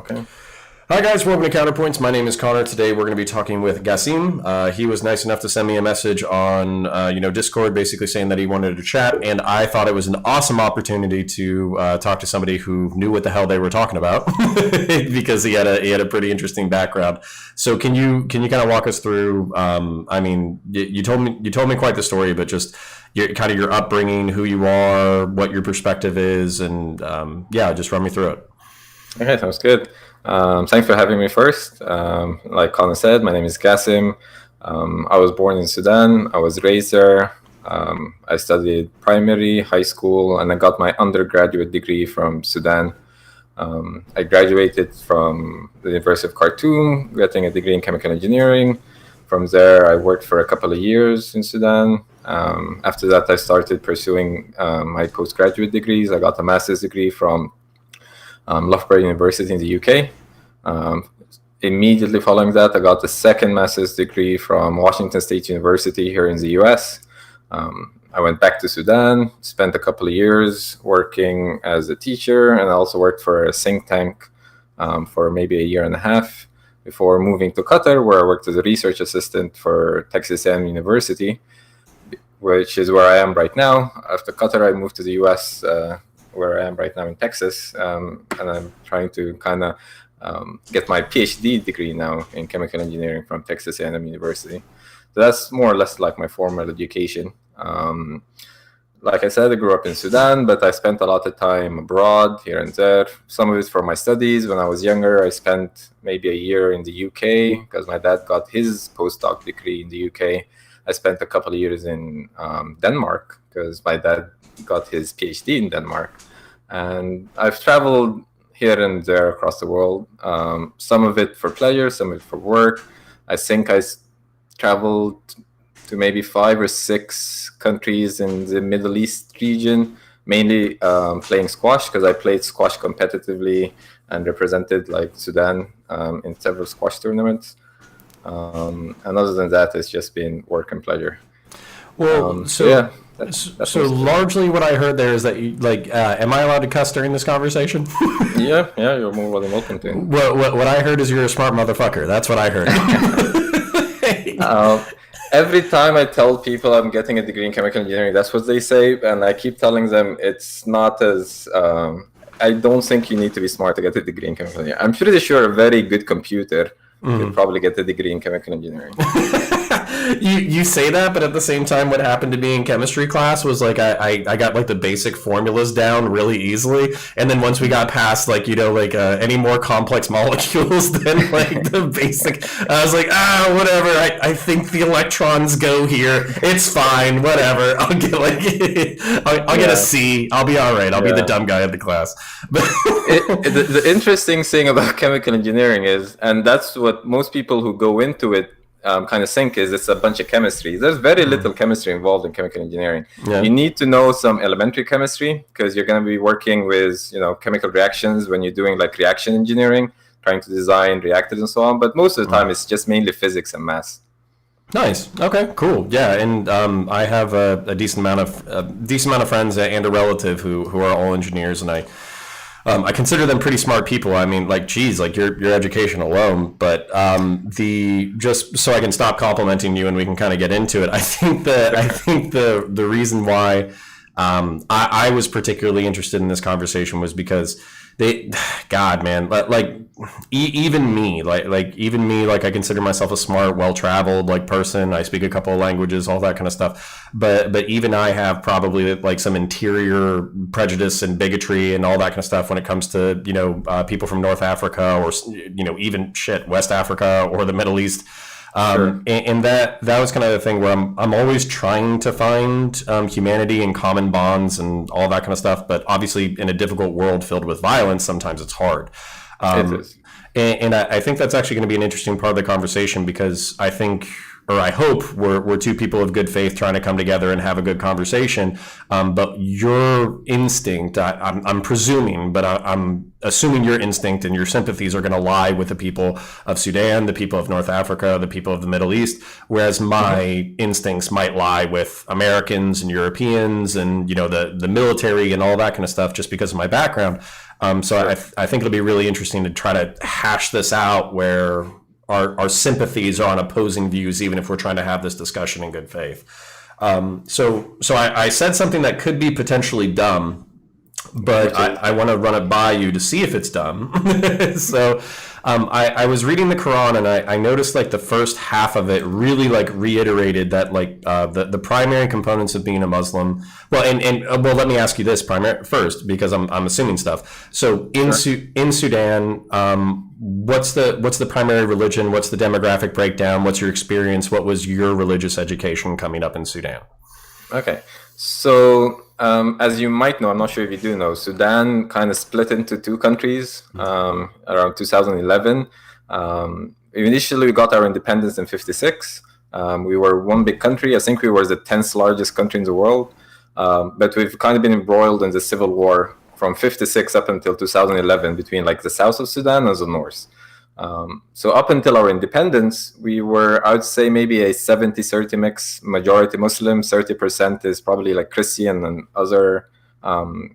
Okay. Hi guys, welcome to Counterpoints. My name is Connor. Today we're going to be talking with Gasim. He was nice enough to send me a message on Discord, basically saying that he wanted to chat, and I thought it was an awesome opportunity to talk to somebody who knew what the hell they were talking about because he had a pretty interesting background. So can you kind of walk us through? You told me quite the story, but just your upbringing, who you are, what your perspective is, and just run me through it. Okay, sounds good. Thanks for having me first. Like Colin said, my name is Gasim. I was born in Sudan. I was raised there. I studied primary, high school, and I got my undergraduate degree from Sudan. I graduated from the University of Khartoum, getting a degree in chemical engineering. From there, I worked for a couple of years in Sudan. After that, I started pursuing my postgraduate degrees. I got a master's degree from Loughborough University in the UK. Immediately following that, I got the second master's degree from Washington State University here in the US. I went back to Sudan, spent a couple of years working as a teacher, and I also worked for a think tank for maybe a year and a half before moving to Qatar, where I worked as a research assistant for Texas A&M University, which is where I am right now. After Qatar, I moved to the US, where I am right now in Texas, and I'm trying to kind of get my PhD degree now in chemical engineering from Texas A&M University. So that's more or less like my formal education. Like I said, I grew up in Sudan, but I spent a lot of time abroad, here and there. Some of it for my studies. When I was younger, I spent maybe a year in the UK because my dad got his postdoc degree in the UK. I spent a couple of years in Denmark because my dad got his PhD in Denmark. And I've traveled here and there across the world, some of it for pleasure, some of it for work. I think I traveled to maybe 5 or 6 countries in the Middle East region, mainly playing squash, because I played squash competitively and represented like Sudan in several squash tournaments. And other than that, it's just been work and pleasure. Well, that's largely what I heard there is that you, am I allowed to cuss during this conversation? yeah, you're more than welcome to. What I heard is you're a smart motherfucker. That's what I heard. Every time I tell people I'm getting a degree in chemical engineering, that's what they say, and I keep telling them it's not as. I don't think you need to be smart to get a degree in chemical engineering. I'm pretty sure a very good computer could probably get a degree in chemical engineering. You say that, but at the same time, what happened to me in chemistry class was like I got like the basic formulas down really easily, and then once we got past any more complex molecules than like the basic, I was like, whatever. I think the electrons go here. It's fine. Whatever. I'll get I'll get a C. I'll be all right. I'll be the dumb guy of the class. The interesting thing about chemical engineering is, and that's what most people who go into it kind of think, is it's a bunch of chemistry. There's very little chemistry involved in chemical engineering. Yeah. You need to know some elementary chemistry because you're going to be working with chemical reactions when you're doing like reaction engineering, trying to design reactors and so on. But most of the time, it's just mainly physics and math. Nice. Okay. Cool. Yeah, and I have a decent amount of friends and a relative who are all engineers, and I consider them pretty smart people. I mean, like, geez, like your education alone. But just so I can stop complimenting you and we can kind of get into it. I think the reason why I was particularly interested in this conversation was because God, man, even me, I consider myself a smart, well-traveled person. I speak a couple of languages, all that kind of stuff. But even I have probably like some interior prejudice and bigotry and all that kind of stuff when it comes to people from North Africa or even West Africa or the Middle East. Sure. And that was kind of the thing where I'm always trying to find humanity and common bonds and all that kind of stuff. But obviously, in a difficult world filled with violence, sometimes it's hard. It is. And I think that's actually going to be an interesting part of the conversation because I think or I hope we're two people of good faith trying to come together and have a good conversation. But your instinct, I'm presuming, but I'm assuming your instinct and your sympathies are going to lie with the people of Sudan, the people of North Africa, the people of the Middle East, whereas my instincts might lie with Americans and Europeans and, you know, the military and all that kind of stuff, just because of my background. So I think it'll be really interesting to try to hash this out where our sympathies are on opposing views, even if we're trying to have this discussion in good faith. So I said something that could be potentially dumb, but I want to run it by you to see if it's dumb. So I was reading the Quran, and I noticed like the first half of it really like reiterated that like the primary components of being a Muslim. Well, well, let me ask you this first, because I'm assuming stuff. So in Sudan, what's the primary religion? What's the demographic breakdown? What's your experience? What was your religious education coming up in Sudan? Okay, so as you might know, I'm not sure if you do know, Sudan kind of split into two countries around 2011. Initially, we got our independence in 56. We were one big country. I think we were the 10th largest country in the world. But we've kind of been embroiled in the civil war from 56 up until 2011 between like the south of Sudan and the north. So up until our independence, we were, I would say, maybe a 70-30 mix, majority Muslim, 30% is probably like Christian and other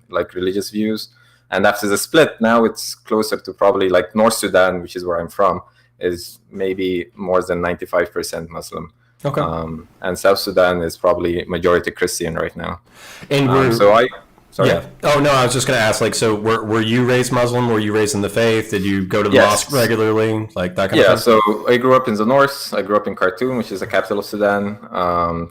like religious views. And after the split, now it's closer to probably like North Sudan, which is where I'm from, is maybe more than 95% Muslim. Okay. And South Sudan is probably majority Christian right now. And Sorry. Yeah. Oh no, I was just going to ask. Like, so were you raised Muslim? Were you raised in the faith? Did you go to the mosque regularly? Like that kind of thing. Yeah. So I grew up in the north. I grew up in Khartoum, which is the capital of Sudan.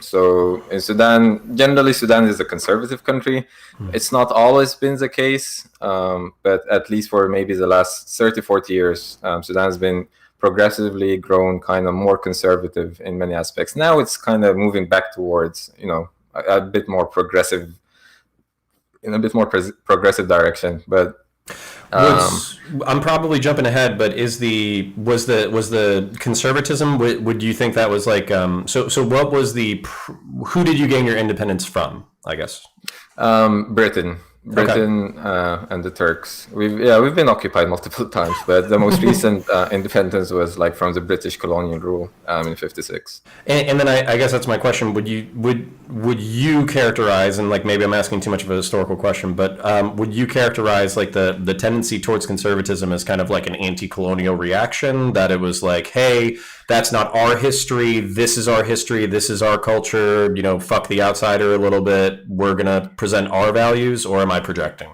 So in Sudan, generally, Sudan is a conservative country. It's not always been the case, but at least for maybe the last 30, 40 years, Sudan has been progressively grown kind of more conservative in many aspects. Now it's kind of moving back towards, you know, a bit more progressive, in a bit more progressive direction. But I'm probably jumping ahead, but was the conservatism? Would you think that was like so what was who did you gain your independence from, I guess? Britain. And the Turks. We've been occupied multiple times, but the most recent independence was like from the British colonial rule in 56. And then I guess that's my question. Would you characterize, and like maybe I'm asking too much of a historical question, but would you characterize like the tendency towards conservatism as kind of like an anti-colonial reaction, that it was like, hey, that's not our history, this is our history, this is our culture, you know, fuck the outsider a little bit, we're gonna present our values? Or am I projecting?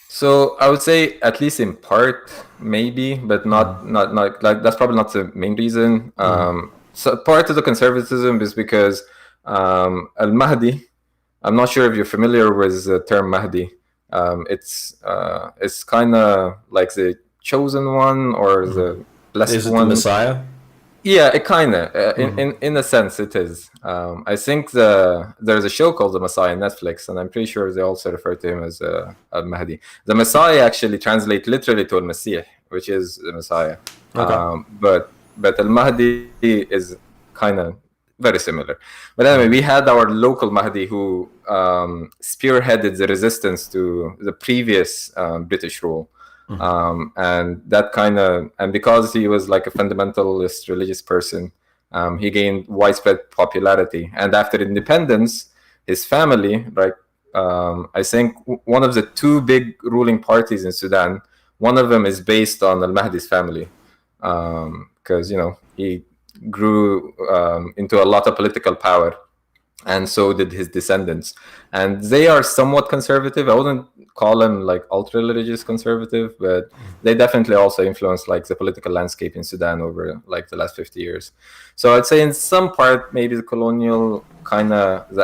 So I would say at least in part, maybe, but not like that's probably not the main reason. So part of the conservatism is because Al-Mahdi, I'm not sure if you're familiar with the term Mahdi. It's kind of like the chosen one or the blessed one. Is it the Messiah? Yeah, it kind of, in a sense, it is. I think there's a show called The Messiah on Netflix, and I'm pretty sure they also refer to him as Al-Mahdi. The Messiah actually translates literally to Al-Masih, which is the Messiah. Okay. But Al-Mahdi is kind of very similar. But anyway, we had our local Mahdi who spearheaded the resistance to the previous British rule. And that and because he was like a fundamentalist religious person, he gained widespread popularity. And after independence, his family, like I think one of the two big ruling parties in Sudan, one of them is based on Al-Mahdi's family, because you know he grew into a lot of political power, and so did his descendants. And they are somewhat conservative. I wouldn't call them like ultra-religious conservative, but they definitely also influenced like the political landscape in Sudan over like the last 50 years. So I'd say in some part, maybe the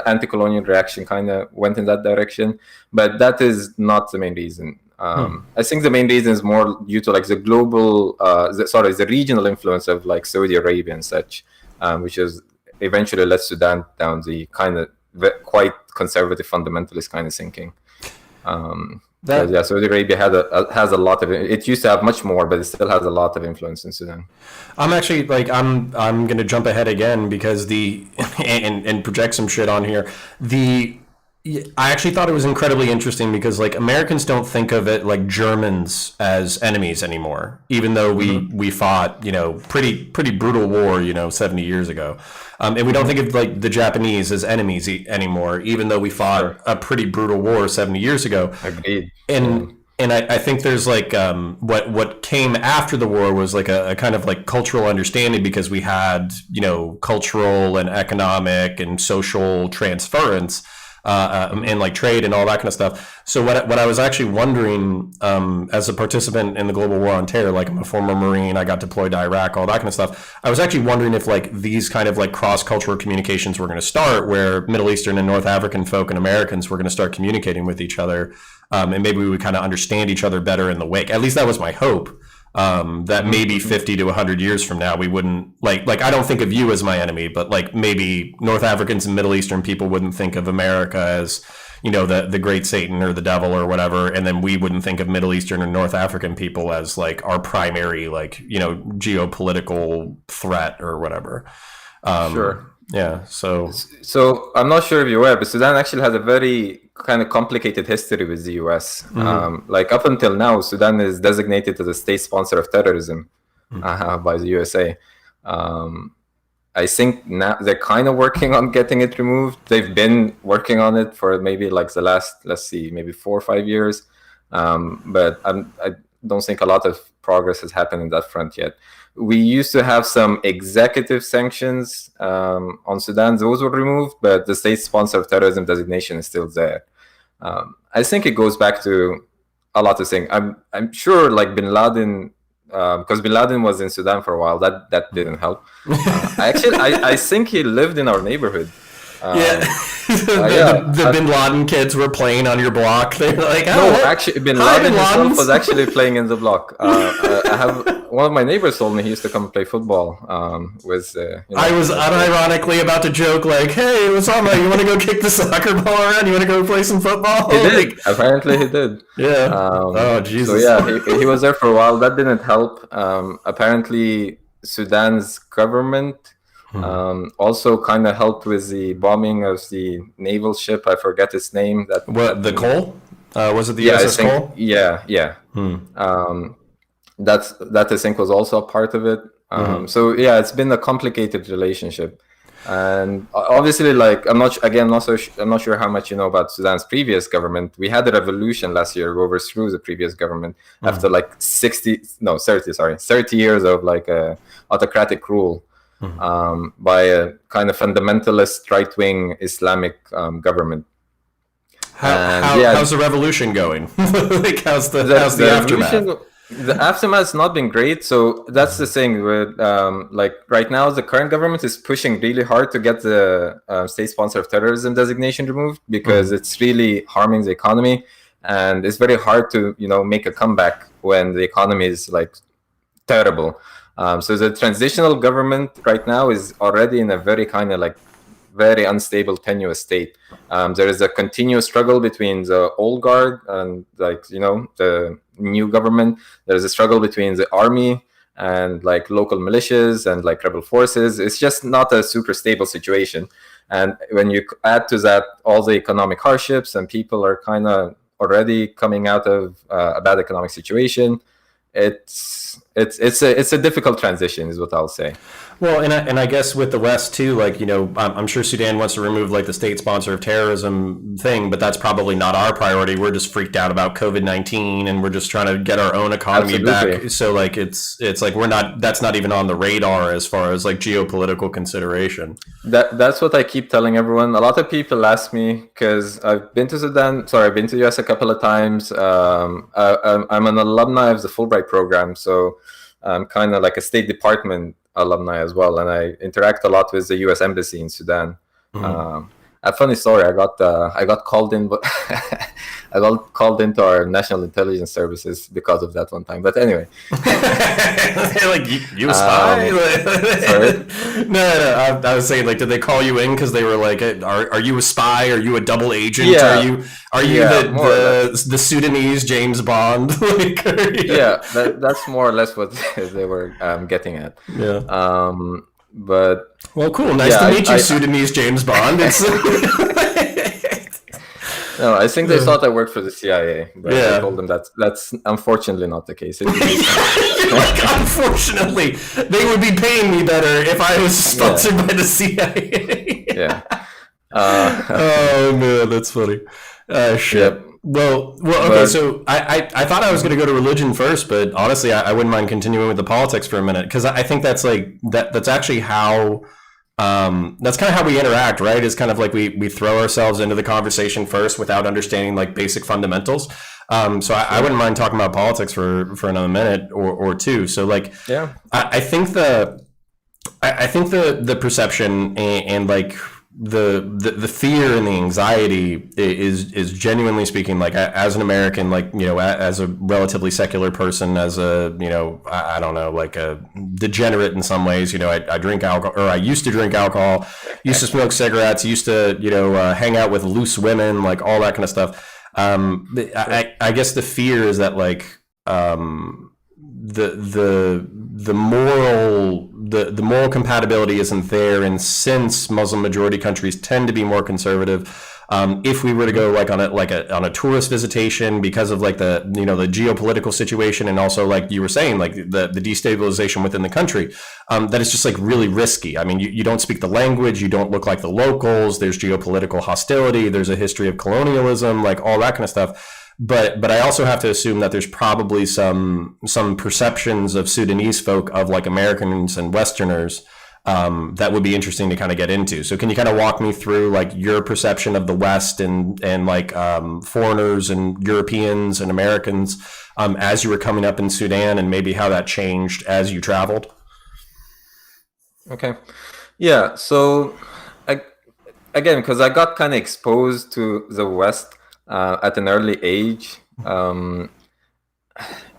anti-colonial reaction kind of went in that direction, but that is not the main reason. I think the main reason is more due to like the global, the regional influence of like Saudi Arabia and such, which is eventually led Sudan down the kind of quite conservative fundamentalist kind of thinking. Because That Saudi Arabia has a lot of it. Used to have much more, but it still has a lot of influence in Sudan. I'm actually like I'm gonna jump ahead again because the and project some shit on here. The I actually thought it was incredibly interesting because like Americans don't think of it like Germans as enemies anymore, even though Hmm. we fought pretty brutal war 70 years ago, and we don't Hmm. think of like the Japanese as enemies anymore, even though we fought Sure. a pretty brutal war 70 years ago. Agreed. Yeah. And I think there's like what came after the war was like a kind of like cultural understanding because we had cultural and economic and social transference Hmm. and like trade and all that kind of stuff. So what I was actually wondering as a participant in the global war on terror, like I'm a former Marine, I got deployed to Iraq, all that kind of stuff. I was actually wondering if like these kind of like cross cultural communications were going to start, where Middle Eastern and North African folk and Americans were going to start communicating with each other, and maybe we would kind of understand each other better in the wake. At least that was my hope. That Hmm. maybe Hmm. 50 to 100 years from now we wouldn't like I don't think of you as my enemy, but like maybe North Africans and Middle Eastern people wouldn't think of America as the great Satan or the devil or whatever, and then we wouldn't think of Middle Eastern or North African people as like our primary like geopolitical threat or whatever. Sure. Yeah, so So I'm not sure if you're aware, but Sudan actually has a very kind of complicated history with the US. Like up until now, Sudan is designated as a state sponsor of terrorism by the USA. Um, I think now they're kind of working on getting it removed. They've been working on it for maybe like the last, let's see, maybe 4 or 5 years. But I don't think a lot of progress has happened in that front yet. We used to have some executive sanctions on Sudan. Those were removed, but the state sponsor of terrorism designation is still there. I think it goes back to a lot of things. I'm sure like Bin Laden, because Bin Laden was in Sudan for a while. That didn't help. I think he lived in our neighborhood. yeah, Um, the, yeah. the Bin Laden kids were playing on your block. They're like, oh, No, hey, actually, Bin hi, Bin Laden himself was Ladens. actually playing in the block. I have one of my neighbors told me he used to come play football with I was with the. unironically about to joke like, "Hey, Osama, you want to go kick the soccer ball around? You want to go play some He football?" did. Like, Apparently, he did. yeah. Oh, So Jesus. yeah, he was there for a while. That didn't help. Apparently, Sudan's government also kind of helped with the bombing of the naval ship. I forget its name. What, That the Cole? Was it the Yeah, I USS think Cole? yeah. Um, that I think was also a part of it. Mm-hmm. So yeah, it's been a complicated relationship, and obviously, like I'm not sure how much you know about Sudan's previous government. We had a revolution last year. We overthrew the previous government after Mm-hmm. like 30 years of like autocratic rule Mm-hmm. by a kind of fundamentalist right-wing Islamic government. And How's yeah, the revolution going? Like, the how's the the aftermath? revolution, the aftermath has not been great. So that's the thing with like right now the current government is pushing really hard to get the state sponsor of terrorism designation removed because Mm-hmm. it's really harming the economy, and it's very hard to make a comeback when the economy is like terrible. So the transitional government right now is already in a very kind of like very unstable, tenuous state. There is a continuous struggle between the old guard and like the new government. There's a struggle between the army and like local militias and like rebel forces. It's just not a super stable situation. And when you add to that all the economic hardships and people are kind of already coming out of a bad economic situation, it's a difficult transition, is what I'll say. Well, and I guess with the West too, like I'm sure Sudan wants to remove like the state sponsor of terrorism thing, but that's probably not our priority. We're just freaked out about COVID-19, and we're just trying to get our own economy Absolutely. back. So like it's like we're not that's not even on the radar as far as like geopolitical consideration. That's what I keep telling everyone. A lot of people ask me because I've been to Sudan. Sorry, I've been to the US a couple of times. I'm an alumni of the Fulbright program, so I'm kind of like a State Department alumni as well, and I interact a lot with the U.S. Embassy in Sudan. Mm-hmm. Um, a funny story. I got called in, but I got called into our national intelligence services because of that one time. But anyway, like you a spy? sorry. No. I was saying, like, did they call you in because they were like, are you a spy? Are you a double agent? Yeah, Are you yeah, more or less. the Sudanese James Bond? Like, Yeah, that's more or less what they were getting at. yeah. But Well, cool. Nice yeah, to meet you, Sudanese James Bond. It's no, I think they thought I worked for the CIA, but I Yeah. told them that's unfortunately not the case. It would be You're like, unfortunately, they would be paying me better if I was sponsored by the CIA. yeah. Oh man, that's funny. Shit. Yep. Well, okay. But So I thought I was going to go to religion first, but honestly, I wouldn't mind continuing with the politics for a minute because I think that's like that's actually how that's kind of how we interact, right? Is kind of like we throw ourselves into the conversation first without understanding like basic fundamentals. So I wouldn't mind talking about politics for another minute or two. So like, yeah, I think I think the perception and like the fear and the anxiety is genuinely speaking, like as an American, like, you know, as a relatively secular person, as a, you know, I don't know, like a degenerate in some ways, you know, I drink alcohol, or I used to drink alcohol, used to smoke cigarettes, used to, you know, hang out with loose women, like all that kind of stuff. I guess the fear is that like the moral compatibility isn't there, and since Muslim majority countries tend to be more conservative, if we were to go like on a tourist visitation, because of like the, you know, the geopolitical situation, and also like you were saying, like the destabilization within the country, that is just like really risky. I mean, you don't speak the language, you don't look like the locals, there's geopolitical hostility, there's a history of colonialism, like all that kind of stuff. But I also have to assume that there's probably some perceptions of Sudanese folk, of like Americans and Westerners, that would be interesting to kind of get into. So can you kind of walk me through like your perception of the West and like foreigners and Europeans and Americans as you were coming up in Sudan, and maybe how that changed as you traveled? okay, yeah. So again, because I got kind of exposed to the West at an early age.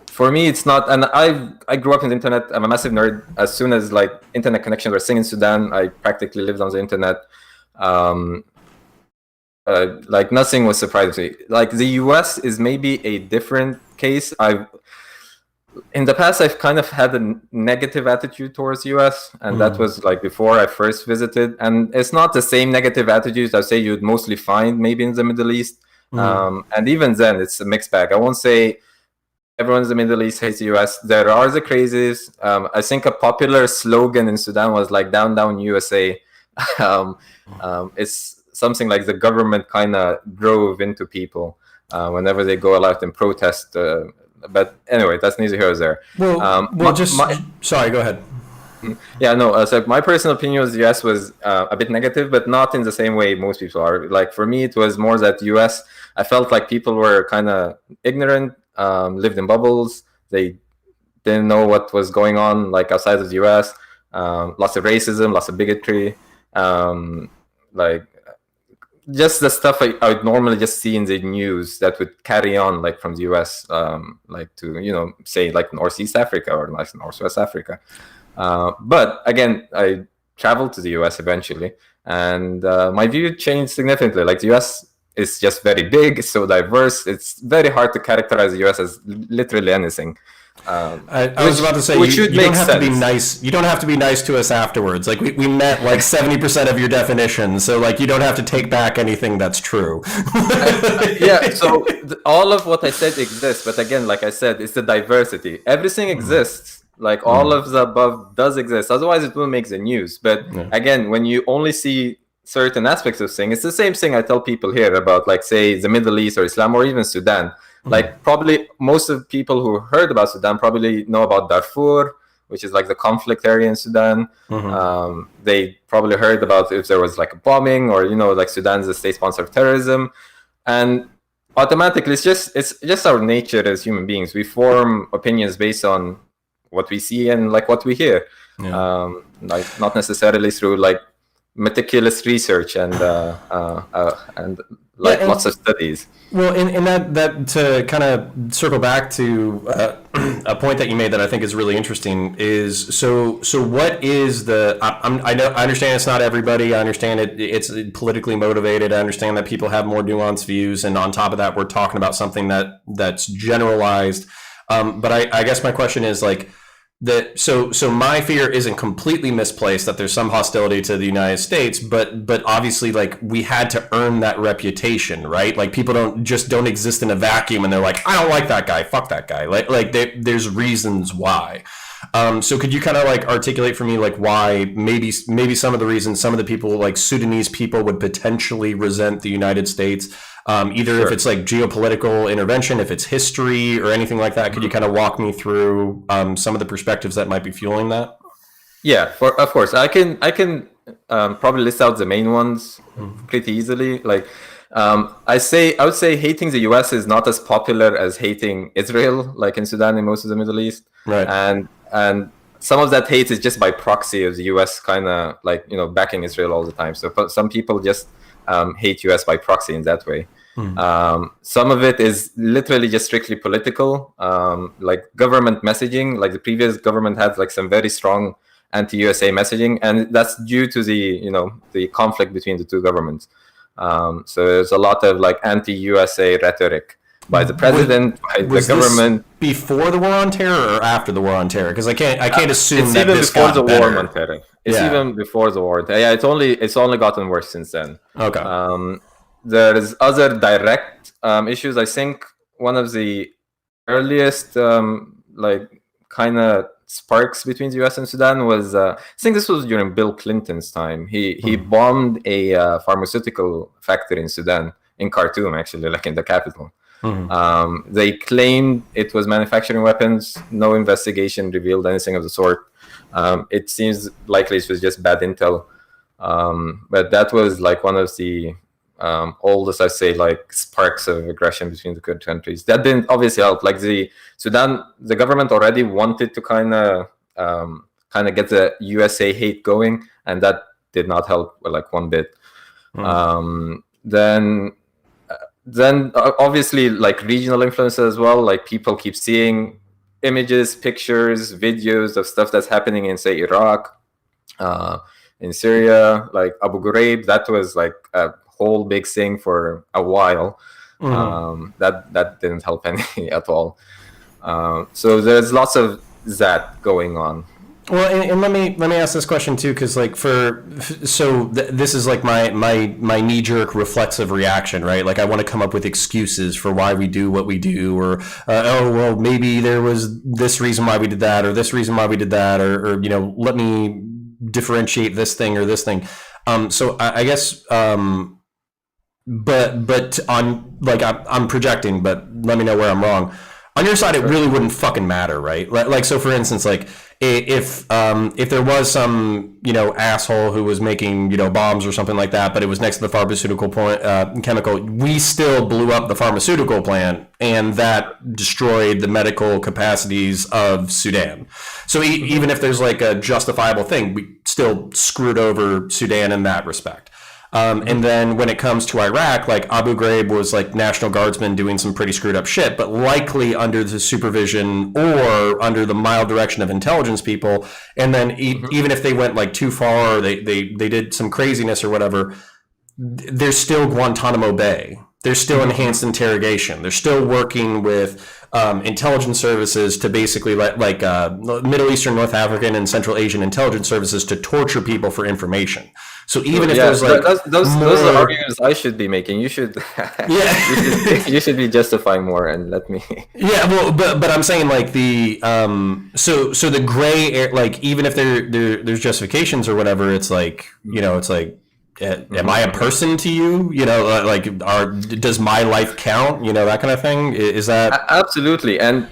For me, it's not, and I grew up in the internet. I'm a massive nerd. As soon as like internet connections were seen in Sudan, I practically lived on the internet. Like nothing was surprising to me. Like the US is maybe a different case. In the past, I've kind of had a negative attitude towards US, and that was like before I first visited. And it's not the same negative attitude I'd say you'd mostly find maybe in the Middle East. And even then, it's a mixed bag. I won't say everyone in the Middle East hates the US. There are the crazies. I think a popular slogan in Sudan was like "Down, down USA." It's something like the government kind of drove into people whenever they go out and protest. But anyway, that's neither here nor there. Sorry, go ahead. Yeah, no. So my personal opinion was the US was a bit negative, but not in the same way most people are. Like for me, it was more that US. I felt like people were kind of ignorant, lived in bubbles. They didn't know what was going on, like outside of the US. Lots of racism, lots of bigotry, like just the stuff I would normally just see in the news that would carry on, like from the US, like to, you know, say like Northeast Africa or like Northwest Africa. But again, I traveled to the US eventually, and my view changed significantly. Like the US is just very big, it's so diverse. It's very hard to characterize the US as literally anything. I was about to say, you don't have to be nice. You don't have to be nice to us afterwards. Like we met like 70% of your definition, so like you don't have to take back anything that's true. Yeah, so all of what I said exists, but again, like I said, it's the diversity. Everything exists. Like all of the above does exist. Otherwise, it will make the news. But again, when you only see certain aspects of things, it's the same thing I tell people here about, like, say, the Middle East or Islam or even Sudan. Like probably most of the people who heard about Sudan probably know about Darfur, which is like the conflict area in Sudan. They probably heard about if there was like a bombing, or, you know, like Sudan's a state sponsor of terrorism. And automatically it's just our nature as human beings. We form opinions based on what we see and like what we hear. Like not necessarily through like meticulous research and Yeah, like lots of studies. well, and that to kind of circle back to a point that you made that I think is really interesting is so what is I know I understand it's not everybody. I understand it's politically motivated. I understand that people have more nuanced views, and on top of that, we're talking about something that's generalized. But I guess my question is like that. So my fear isn't completely misplaced that there's some hostility to the United States, but obviously like we had to earn that reputation, right? Like people don't exist in a vacuum and they're like, I don't like that guy, fuck that guy. There's reasons why. So could you kind of like articulate for me like why maybe some of the reasons some of the people like Sudanese people would potentially resent the United States, either if it's like geopolitical intervention, if it's history or anything like that. Could you kind of walk me through some of the perspectives that might be fueling that? Yeah, of course. I can probably list out the main ones pretty easily. Like I would say hating the US is not as popular as hating Israel, like in Sudan and most of the Middle East. Right. And some of that hate is just by proxy of the US kind of like, backing Israel all the time. So some people just hate US by proxy in that way. Some of it is literally just strictly political, like government messaging. Like the previous government had like some very strong anti-USA messaging, and that's due to the conflict between the two governments. So there's a lot of like anti-USA rhetoric by the president, by the government. This before the war on terror or after the war on terror? Because I can't assume It's that even this before got the better. war on terror. It's even before the war. Yeah, it's only gotten worse since then. Okay. There's other direct issues. I think one of the earliest like kind of sparks between the US and Sudan was I think this was during Bill Clinton's time. He bombed a pharmaceutical factory in Sudan, in Khartoum actually, like in the capital. They claimed it was manufacturing weapons. No investigation revealed anything of the sort. It seems likely it was just bad intel. But that was like one of the oldest, I say, like sparks of aggression between the two countries. That didn't obviously help. Like the government already wanted to kind of get the USA hate going, and that did not help like one bit. Then obviously like regional influence as well. Like people keep seeing images, pictures, videos of stuff that's happening in, say, Iraq, in Syria, like Abu Ghraib. That was like a whole big thing for a while. That didn't help any at all. So there's lots of that going on. Well, and let me ask this question too, because like this is like my knee jerk reflexive reaction, right? Like I want to come up with excuses for why we do what we do, or oh well, maybe there was this reason why we did that, or this reason why we did that, or let me differentiate this thing or this thing. So I guess, but on like I'm projecting, but let me know where I'm wrong. On your side, it really wouldn't fucking matter, right? Like so, for instance, like if there was some asshole who was making bombs or something like that, but it was next to the pharmaceutical chemical, we still blew up the pharmaceutical plant, and that destroyed the medical capacities of Sudan. So even if there's like a justifiable thing, we still screwed over Sudan in that respect. And then when it comes to Iraq, like Abu Ghraib was like National Guardsmen doing some pretty screwed up shit, but likely under the supervision or under the mild direction of intelligence people. And then even if they went like too far, or they did some craziness or whatever, there's still Guantanamo Bay. There's still enhanced interrogation. They're still working with intelligence services to basically like Middle Eastern, North African, and Central Asian intelligence services to torture people for information. So even if there's like those are the arguments I should be making. You should you should be justifying more and let me. Yeah, well, but I'm saying like the so the gray area, like even if there's justifications or whatever, it's like it's like. Am I a person to you? Like, does my life count? That kind of thing. Is that absolutely? And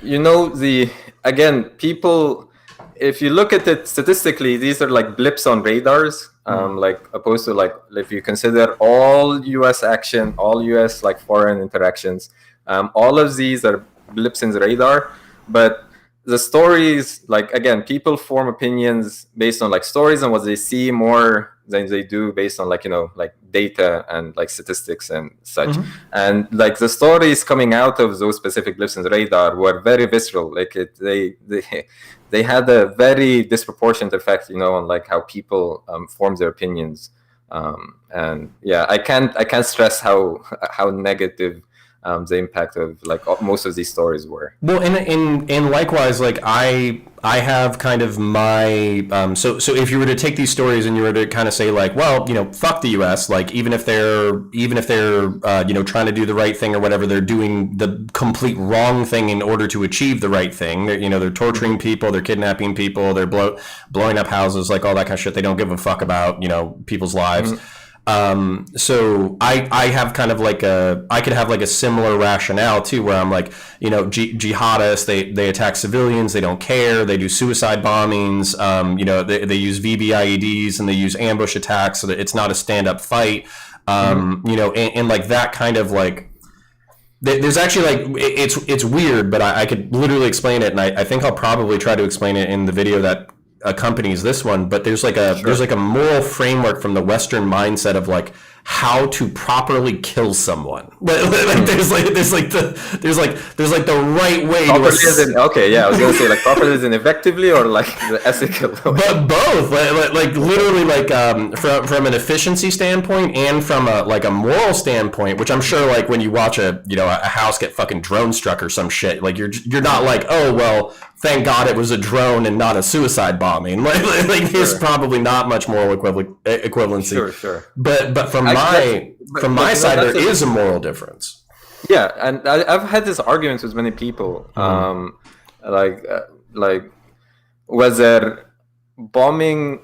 again, people, if you look at it statistically, these are like blips on radars. Like opposed to like if you consider all U.S. action, all U.S. like foreign interactions, all of these are blips in the radar. But the stories, like, again, people form opinions based on like stories and what they see more than they do based on like, like data and like statistics and such. And like the stories coming out of those specific blips in the radar were very visceral. Like they had a very disproportionate effect, on like how people form their opinions. And yeah, I can't stress how negative the impact of like most of these stories were. Well, and likewise, like I have kind of my so if you were to take these stories and you were to kind of say like, well, fuck the U.S. Like even if they're trying to do the right thing or whatever, they're doing the complete wrong thing in order to achieve the right thing. They're torturing people, they're kidnapping people, they're blowing up houses, like all that kind of shit. They don't give a fuck about people's lives. So I have kind of like I could have like a similar rationale too, where I'm like, jihadists, they attack civilians, they don't care, they do suicide bombings, they use VBIEDs and they use ambush attacks, so that it's not a stand-up fight, and like that kind of like, there's actually like, it's weird, but I could literally explain it, and I think I'll probably try to explain it in the video that accompanies this one, but there's like a moral framework from the Western mindset of like how to properly kill someone. Like there's the right way properly to okay, yeah, I was gonna say like properly as in effectively or like the ethical way. But both, like literally, like from an efficiency standpoint and from a moral standpoint, which I'm sure like when you watch a house get fucking drone struck or some shit, like you're not like, oh well, thank God it was a drone and not a suicide bombing. Like there's probably not much moral equivalency. Sure. But from my side, there is a moral difference. Yeah, and I've had this argument with many people, like whether bombing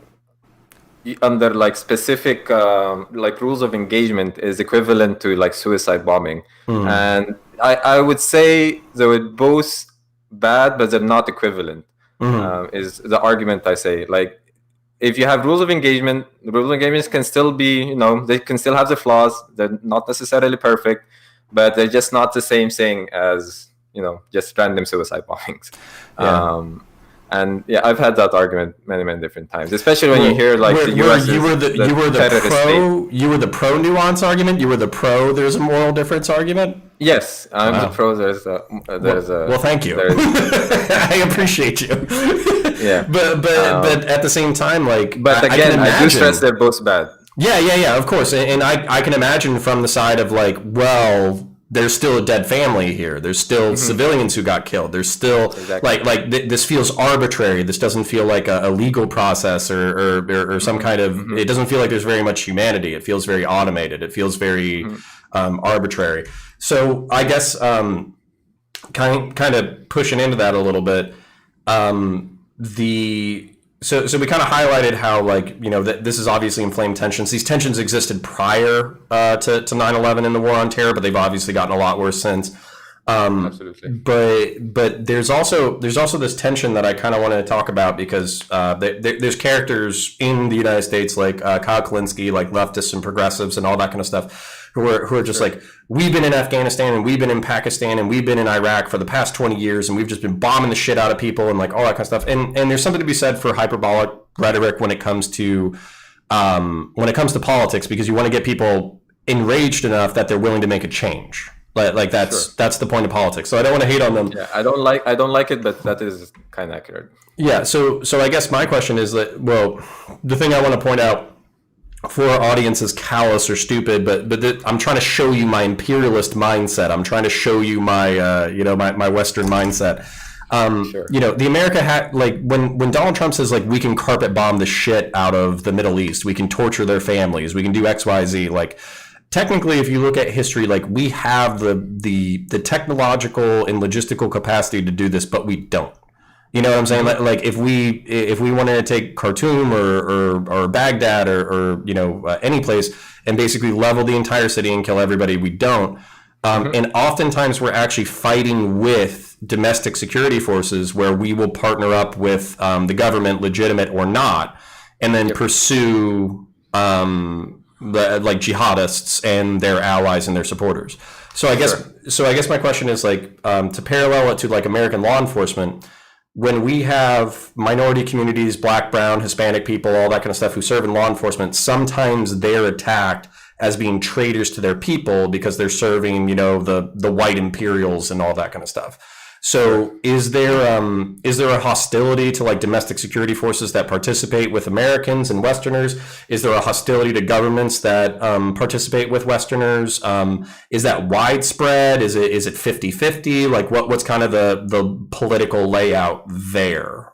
under like specific like rules of engagement is equivalent to like suicide bombing, and I would say they would both bad, but they're not equivalent. Is the argument I say. Like, if you have rules of engagement, the rules of engagement can still be, they can still have their flaws. They're not necessarily perfect, but they're just not the same thing as, just random suicide bombings. Yeah. And yeah, I've had that argument many different times, especially when you hear like the U.S. You were the pro nuance argument. You were the pro there's a moral difference argument. Yes, I'm the pro. There's a. Well, thank you. I appreciate you. Yeah, but at the same time, like, but again, I do stress they're both bad. Yeah, of course, and I can imagine from the side of like, well, there's still a dead family here. There's still civilians who got killed. There's still this feels arbitrary. This doesn't feel like a legal process or some kind of. It doesn't feel like there's very much humanity. It feels very automated. It feels very arbitrary. So I guess kind of pushing into that a little bit. So we kind of highlighted how like that this is obviously inflamed tensions. These tensions existed prior to 9/11 and the war on terror, but they've obviously gotten a lot worse since. Absolutely. But there's also this tension that I kind of wanted to talk about because there's characters in the United States like Kyle Kalinske, like leftists and progressives and all that kind of stuff, who are just like, we've been in Afghanistan and we've been in Pakistan and we've been in Iraq for the past 20 years and we've just been bombing the shit out of people and like all that kind of stuff. And there's something to be said for hyperbolic rhetoric when it comes to politics, because you want to get people enraged enough that they're willing to make a change. Like that's the point of politics. So I don't want to hate on them. Yeah, I don't like it, but that is kind of accurate. Yeah. So I guess my question is that, well, the thing I want to point out for our audience is callous or stupid, but I'm trying to show you my imperialist mindset. I'm trying to show you my my Western mindset. The America had like when Donald Trump says like we can carpet bomb the shit out of the Middle East, we can torture their families, we can do XYZ, like. Technically, if you look at history, like we have the technological and logistical capacity to do this, but we don't. You know what I'm saying? Like if we wanted to take Khartoum or Baghdad or any place and basically level the entire city and kill everybody, we don't. And oftentimes we're actually fighting with domestic security forces where we will partner up with the government, legitimate or not, and then pursue. Like jihadists and their allies and their supporters. So I guess my question is like to parallel it to like American law enforcement. when we have minority communities, black, brown, Hispanic people, all that kind of stuff who serve in law enforcement, sometimes they're attacked as being traitors to their people because they're serving, the white imperials and all that kind of stuff. So is there a hostility to like domestic security forces that participate with Americans and Westerners? Is there a hostility to governments that participate with Westerners? Is that widespread? Is it 50-50? Like what's kind of the political layout there?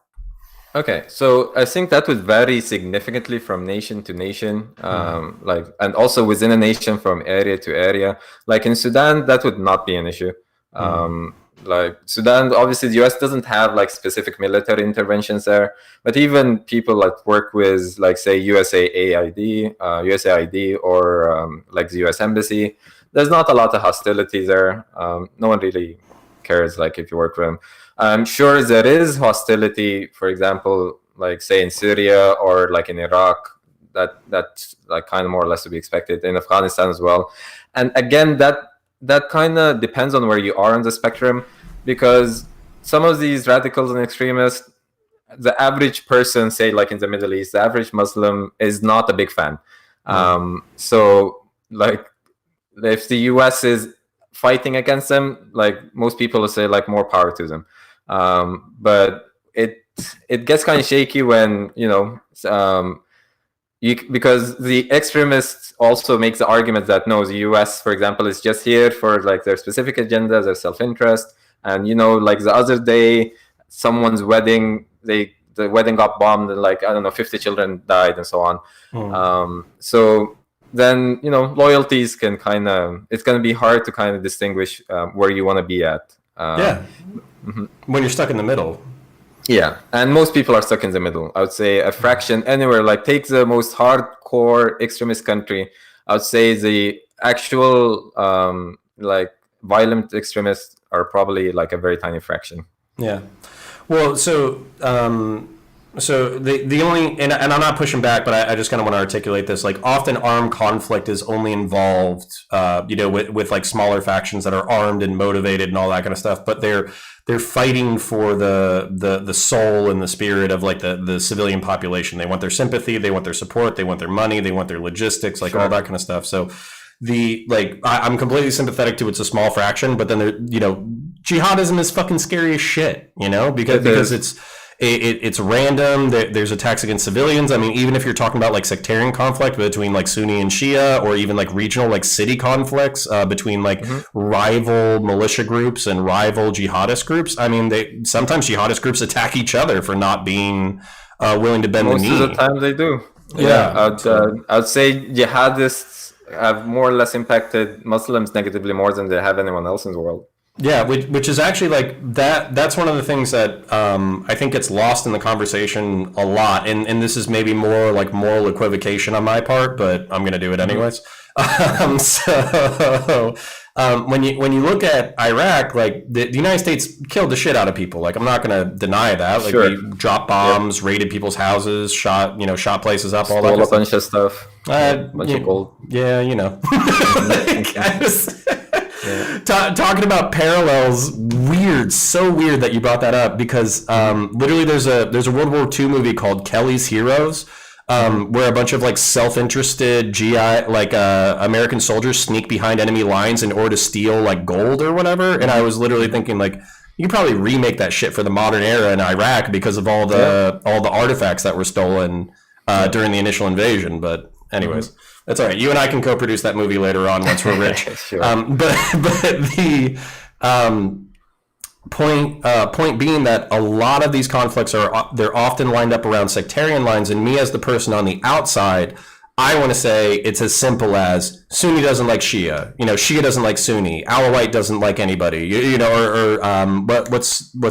Okay, so I think that would vary significantly from nation to nation, and also within a nation from area to area. Like in Sudan, that would not be an issue. Like Sudan, obviously the US doesn't have like specific military interventions there, but even people that work with like say USAID or like the US Embassy, there's not a lot of hostility there. No one really cares like if you work for them. I'm sure there is hostility, for example, like say in Syria or like in Iraq, that's like kind of more or less to be expected, in Afghanistan as well. And again, that kind of depends on where you are on the spectrum, because some of these radicals and extremists, the average person, say like in the Middle East, the average Muslim is not a big fan. So like if the US is fighting against them, like most people will say like more power to them. But it gets kind of shaky when, because the extremists also make the argument that no, the US, for example, is just here for like their specific agenda, their self-interest. And, like the other day, someone's wedding, the wedding got bombed and like, I don't know, 50 children died and so on. So then, loyalties can it's going to be hard to kind of distinguish where you want to be at. When you're stuck in the middle. Yeah, and most people are stuck in the middle. I would say a fraction anywhere, like take the most hardcore extremist country. I would say the actual like violent extremists are probably like a very tiny fraction. Yeah. Well, so the only, and I'm not pushing back, but I just kind of want to articulate this. Like often armed conflict is only involved, with like smaller factions that are armed and motivated and all that kind of stuff. But they're fighting for the soul and the spirit of like the civilian population. They want their sympathy, they want their support, they want their money, they want their logistics, like all that kind of stuff. So I'm completely sympathetic to it's a small fraction, but then jihadism is fucking scary as shit, because it's random. There's attacks against civilians. I mean, even if you're talking about like sectarian conflict between like Sunni and Shia, or even like regional like city conflicts between like rival militia groups and rival jihadist groups. I mean, sometimes jihadist groups attack each other for not being willing to bend the knee. Most of the time they do. I'd say jihadists have more or less impacted Muslims negatively more than they have anyone else in the world. Yeah, which is actually like that's one of the things that I think gets lost in the conversation a lot. And this is maybe more like moral equivocation on my part, but I'm going to do it anyways. When you look at Iraq, like the United States killed the shit out of people. Like I'm not going to deny that. Like we dropped bombs, raided people's houses, shot places up, all that. Stole a bunch of stuff. Bunch of gold. Yeah, talking about parallels, so weird that you brought that up, because literally there's a World War II movie called Kelly's Heroes, where a bunch of like self-interested GI American soldiers sneak behind enemy lines in order to steal like gold or whatever. And I was literally thinking like you could probably remake that shit for the modern era in Iraq because of all the artifacts that were stolen during the initial invasion. But anyways. That's all right. You and I can co-produce that movie later on once we're rich. Sure. But the point being that a lot of these conflicts they're often lined up around sectarian lines, and me as the person on the outside, I want to say it's as simple as Sunni doesn't like Shia, Shia doesn't like Sunni, Alawite doesn't like anybody, what's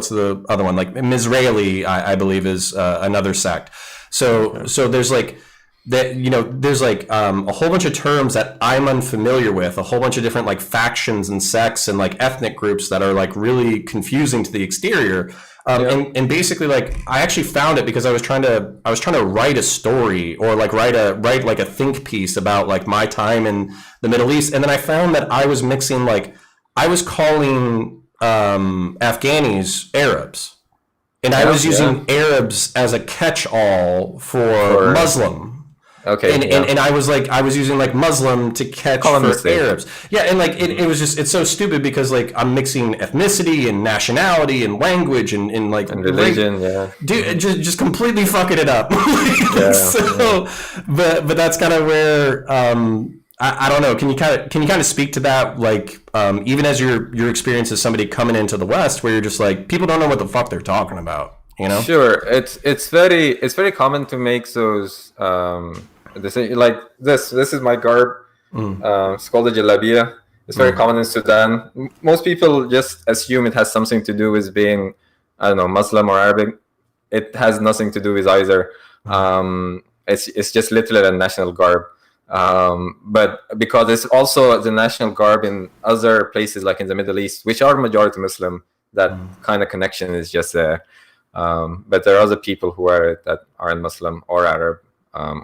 the other one, like Mizraeli, I believe is another sect. So there's like. That there's like a whole bunch of terms that I'm unfamiliar with, a whole bunch of different like factions and sects and like ethnic groups that are like really confusing to the exterior. And basically like I actually found it because I was trying to write a story or like write like a think piece about like my time in the Middle East, and then I found that I was mixing I was calling Afghanis Arabs. and I Yeah, was yeah. using Arabs as a catch-all for For Muslim. okay, And, yeah. and I was using like Muslim to catch Common for mistake. Arabs. Yeah, and like it was just it's so stupid because like I'm mixing ethnicity and nationality and language and like And religion, yeah. dude, just completely fucking it up. Yeah, yeah. So, but that's kind of where I don't know. Can you kind of speak to that? Like even as your experience as somebody coming into the West, where you're just like people don't know what the fuck they're talking about. You know? Sure. It's very common to make those like this. This is my garb. It's called a jalabia. It's very common in Sudan. Most people just assume it has something to do with being, I don't know, Muslim or Arabic. It has nothing to do with either. It's just literally a national garb. But because it's also the national garb in other places like in the Middle East, which are majority Muslim, that kind of connection is just there. But there are other people who are that aren't Muslim or Arab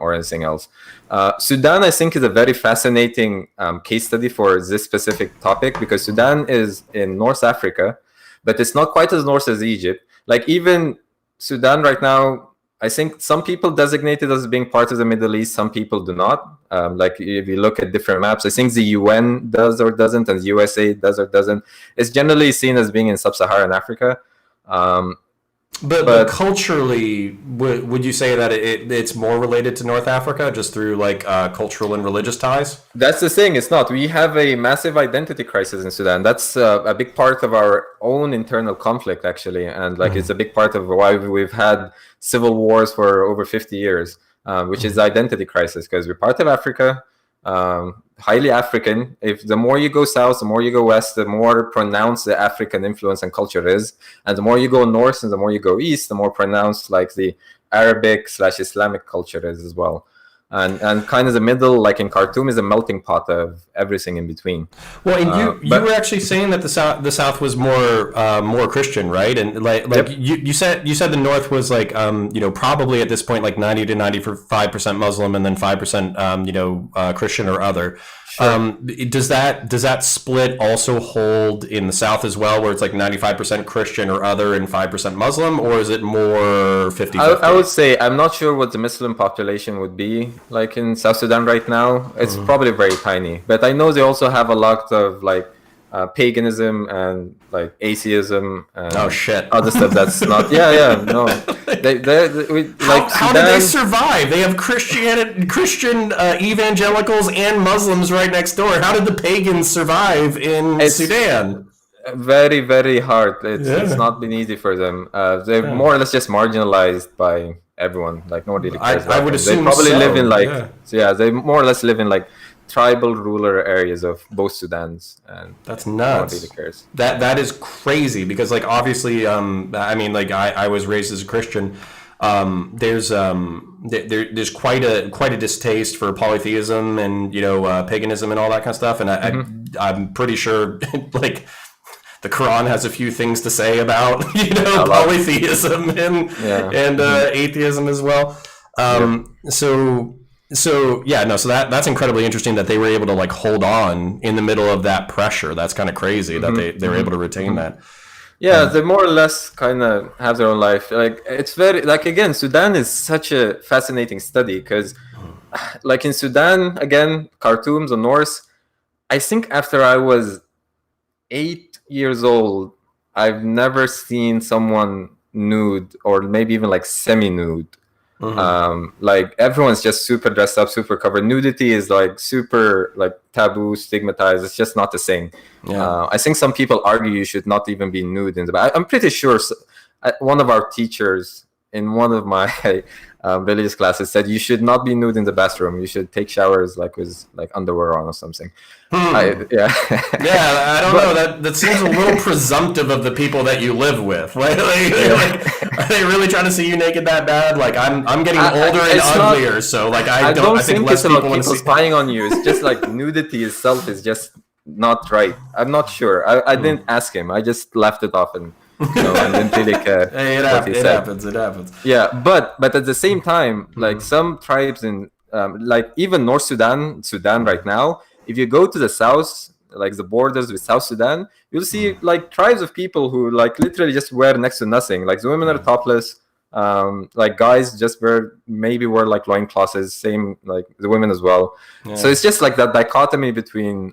or anything else. Sudan, I think, is a very fascinating case study for this specific topic because Sudan is in North Africa, but it's not quite as north as Egypt. Like even Sudan right now, I think some people designate it as being part of the Middle East, some people do not. Like if you look at different maps, I think the UN does or doesn't, and the USA does or doesn't. It's generally seen as being in sub-Saharan Africa. But culturally, would you say that it's more related to North Africa just through like cultural and religious ties? That's the thing. It's not. We have a massive identity crisis in Sudan. That's a big part of our own internal conflict, actually, and like it's a big part of why we've had civil wars for over 50 years, which is the identity crisis because we're part of Africa, highly African. If the more you go south, the more you go west, the more pronounced the African influence and culture is, and the more you go north and the more you go east, the more pronounced like the Arabic/Islamic culture is as well. And kind of the middle, like in Khartoum, is a melting pot of everything in between. Well, and you were actually saying that the South was more Christian, right? And like Yep. you said the North was like probably at this point like 90 to 95% Muslim and then 5% Christian or other. Sure. Does that split also hold in the South as well, where it's like 95% Christian or other and 5% Muslim, or is it more 50-50? I would say I'm not sure what the Muslim population would be like in South Sudan right now. It's probably very tiny, but I know they also have a lot of like paganism and like atheism and Oh shit! other stuff that's not. Yeah, no. How did they survive? They have Christian evangelicals and Muslims right next door. How did the pagans survive in Sudan? Very, very hard. It's not been easy for them. They're more or less just marginalized by everyone. Like nobody cares about I would them. They assume probably so, live in like yeah. they more or less live in like tribal rural areas of both Sudans, and That's nuts. nobody cares. That is crazy because like obviously I mean like I was raised as a Christian. There's quite a distaste for polytheism and paganism and all that kind of stuff, and I'm pretty sure like the Quran has a few things to say about polytheism and atheism as well. So that's incredibly interesting that they were able to like hold on in the middle of that pressure. That's kind of crazy that they were able to retain that. Yeah, they more or less kind of have their own life. Like it's very like again, Sudan is such a fascinating study because, like in Sudan again, Khartoum, the north. I think after I was 8 years old, I've never seen someone nude or maybe even like semi-nude. Like everyone's just super dressed up, super covered. Nudity is like super like taboo, stigmatized. It's just not the same. I think some people argue you should not even be nude in the bath. I'm pretty sure one of our teachers in one of my religious classes said you should not be nude in the bathroom. You should take showers like with like underwear on or something. Yeah, I don't know. That seems a little presumptive of the people that you live with. Like, are they really trying to see you naked that bad? Like I'm getting older and uglier, so like I don't think less it's about people people spying on you. It's just like nudity itself is just not right. I'm not sure. I didn't ask him. I just left it off and I didn't really care. Hey, it happens. It happens. Yeah, but at the same time, like some tribes in like even North Sudan right now, if you go to the south, like the borders with South Sudan, you'll see like tribes of people who like literally just wear next to nothing. Like the women are topless. Like guys just wear like loincloths, same like the women as well. So it's just like that dichotomy between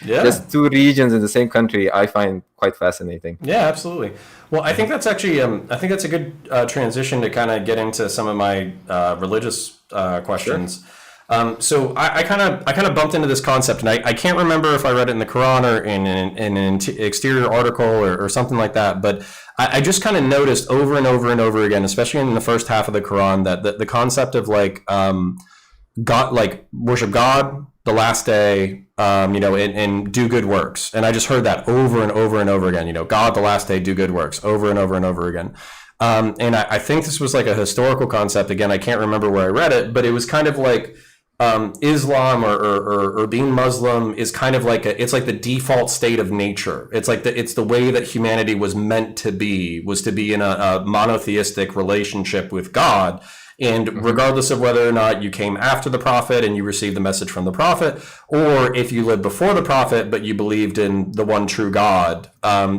just two regions in the same country I find quite fascinating. Yeah, absolutely. Well, I think that's actually I think that's a good transition to kind of get into some of my religious questions. Sure. So I kind of bumped into this concept, and I can't remember if I read it in the Quran or in an exterior article or something like that, but I just kind of noticed over and over and over again, especially in the first half of the Quran, that the concept of like God, like worship God, the last day, and do good works. And I just heard that over and over and over again, God, the last day, do good works, over and over and over again. And I think this was like a historical concept. Again, I can't remember where I read it, but it was kind of like Islam or being Muslim is kind of like it's like the default state of nature. It's like it's the way that humanity was meant to be, was to be in a monotheistic relationship with God. And regardless of whether or not you came after the prophet and you received the message from the prophet, or if you lived before the prophet but you believed in the one true God,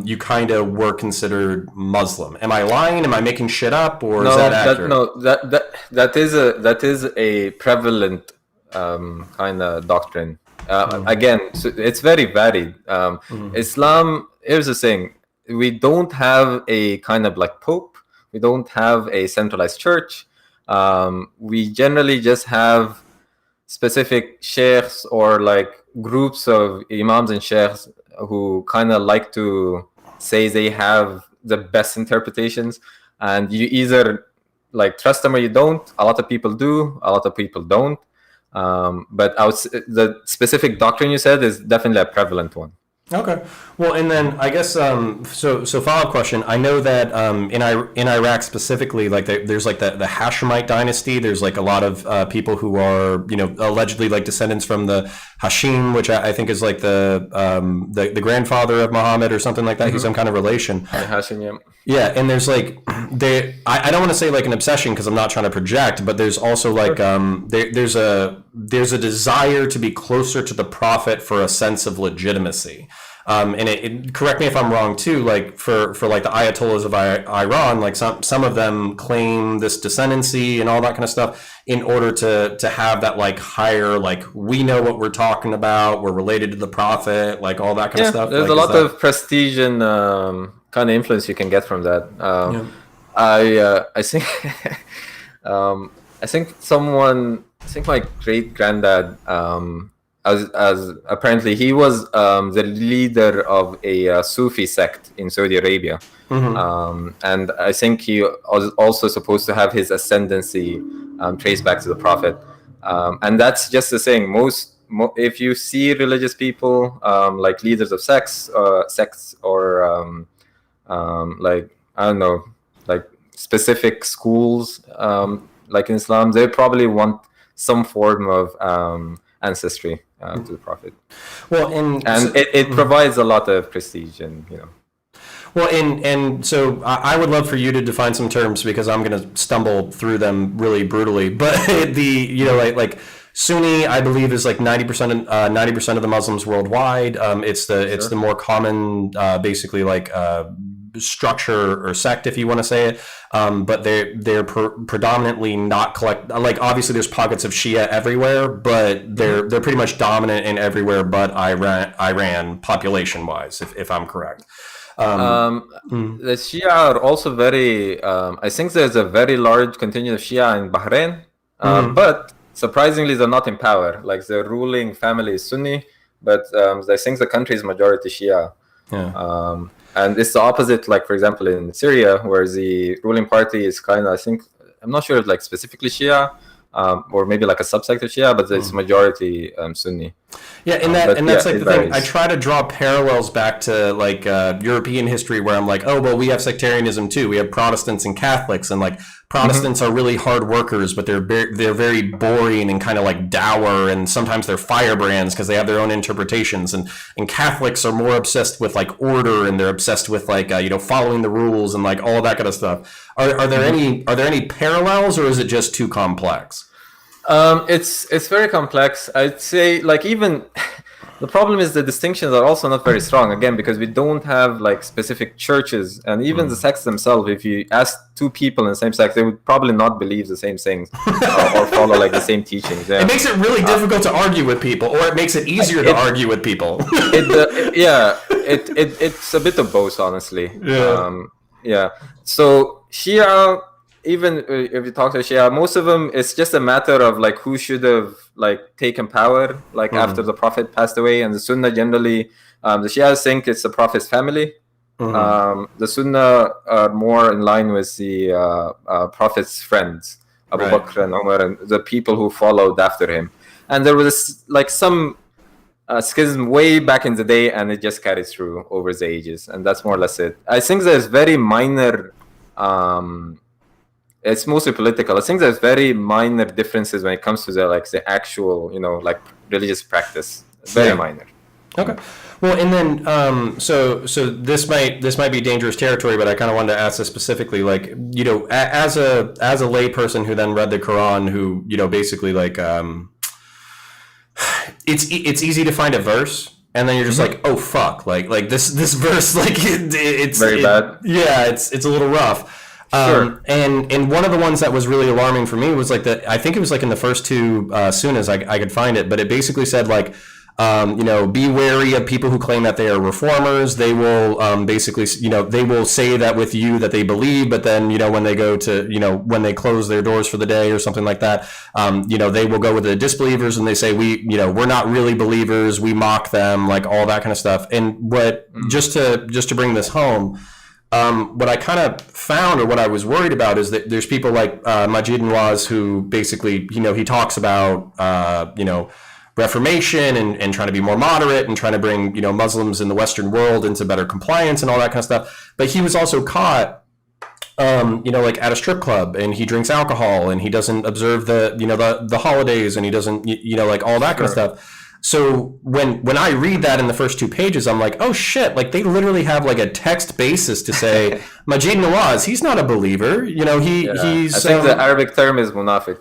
you kind of were considered Muslim. Am I lying? Am I making shit up, or is that accurate? That is a prevalent kind of doctrine. Again, so it's very varied. Islam, here's the thing: we don't have a kind of like pope. We don't have a centralized church. We generally just have specific sheikhs or like groups of imams and sheikhs who kind of like to say they have the best interpretations, and you either like trust them or you don't. A lot of people do, a lot of people don't. But the specific doctrine you said is definitely a prevalent one. Okay. Well, and then I guess so follow-up question. I know that in Iraq specifically, like there's like the Hashemite dynasty. There's like a lot of people who are allegedly like descendants from the Hashim, which I think is like the grandfather of Muhammad or something like that. He's some kind of relation. Hashim, yeah. Yeah, and there's like I don't want to say like an obsession because I'm not trying to project, but there's also like there's a desire to be closer to the prophet for a sense of legitimacy. And correct me if I'm wrong too, like for like the Ayatollahs of Iran, like some of them claim this descendancy and all that kind of stuff in order to have that like higher, like we know what we're talking about, we're related to the prophet, like all that kind of stuff. There's like, a lot of prestige and kind of influence you can get from that. I think I think my great granddad, as apparently he was the leader of a Sufi sect in Saudi Arabia, and I think he was also supposed to have his ascendancy traced back to the prophet, and that's just the thing. If you see religious people like leaders of sects or like I don't know, like specific schools like in Islam, they probably want some form of ancestry to the prophet. Well, it provides a lot of prestige, and Well, and so I would love for you to define some terms because I'm going to stumble through them really brutally. But like Sunni, I believe, is like 90% of the Muslims worldwide. It's the more common, basically like structure or sect, if you want to say it. But they're predominantly not like obviously there's pockets of Shia everywhere, but they're pretty much dominant in everywhere but Iran population wise, if I'm correct. The Shia are also very. I think there's a very large contingent of Shia in Bahrain, but surprisingly, they're not in power. Like the ruling family is Sunni, but I think the country is majority Shia. Yeah. And it's the opposite. Like for example, in Syria, where the ruling party is kind of, I think, I'm not sure, like specifically Shia. Or maybe like a subsect of Shia, but it's majority Sunni. Yeah, and that's like the thing. I try to draw parallels back to like European history, where I'm like, oh well, we have sectarianism too. We have Protestants and Catholics, and like Protestants are really hard workers, but they're very boring and kind of like dour, and sometimes they're firebrands because they have their own interpretations. And Catholics are more obsessed with like order, and they're obsessed with like following the rules and like all that kind of stuff. Are there any parallels, or is it just too complex? It's very complex. I'd say like even The problem is the distinctions are also not very strong, again, because we don't have like specific churches, and even the sects themselves, if you ask two people in the same sect, they would probably not believe the same things or follow like the same teachings. Yeah. It makes it really difficult to argue with people, or it makes it easier to argue with people. It's a bit of both, honestly. Yeah. Yeah. So Shia, even if you talk to Shia, most of them, it's just a matter of like who should have like taken power like after the Prophet passed away. And the Sunnah generally, the Shias think it's the Prophet's family. The Sunnah are more in line with the Prophet's friends, Abu Bakr and Umar, and the people who followed after him. And there was like some schism way back in the day, and it just carried through over the ages, and that's more or less it. I think there's very minor. It's mostly political. I think there's very minor differences when it comes to the actual, like religious practice. Very minor. Okay. Well, and then so this might be dangerous territory, but I kind of wanted to ask this specifically, like, as a lay person who then read the Quran, who basically like it's easy to find a verse. And then you're just like, oh fuck, like this verse, like it's very bad. Yeah, it's a little rough. Sure. And one of the ones that was really alarming for me was like I think it was like in the first two sunnahs I could find it, but it basically said like, be wary of people who claim that they are reformers. They will basically, they will say that with you that they believe, but then, when they go to, when they close their doors for the day or something like that, they will go with the disbelievers and they say, we're not really believers. We mock them, like all that kind of stuff. And what, just to bring this home, what I kind of found, or what I was worried about, is that there's people like Majid Nawaz who basically, he talks about, Reformation and trying to be more moderate and trying to bring, Muslims in the Western world into better compliance and all that kind of stuff. But he was also caught, like at a strip club, and he drinks alcohol, and he doesn't observe the holidays, and he doesn't, like all that kind of stuff. So when I read that in the first two pages, I'm like, oh shit, like they literally have like a text basis to say Majid Nawaz, he's not a believer. He's. I think the Arabic term is munafiq.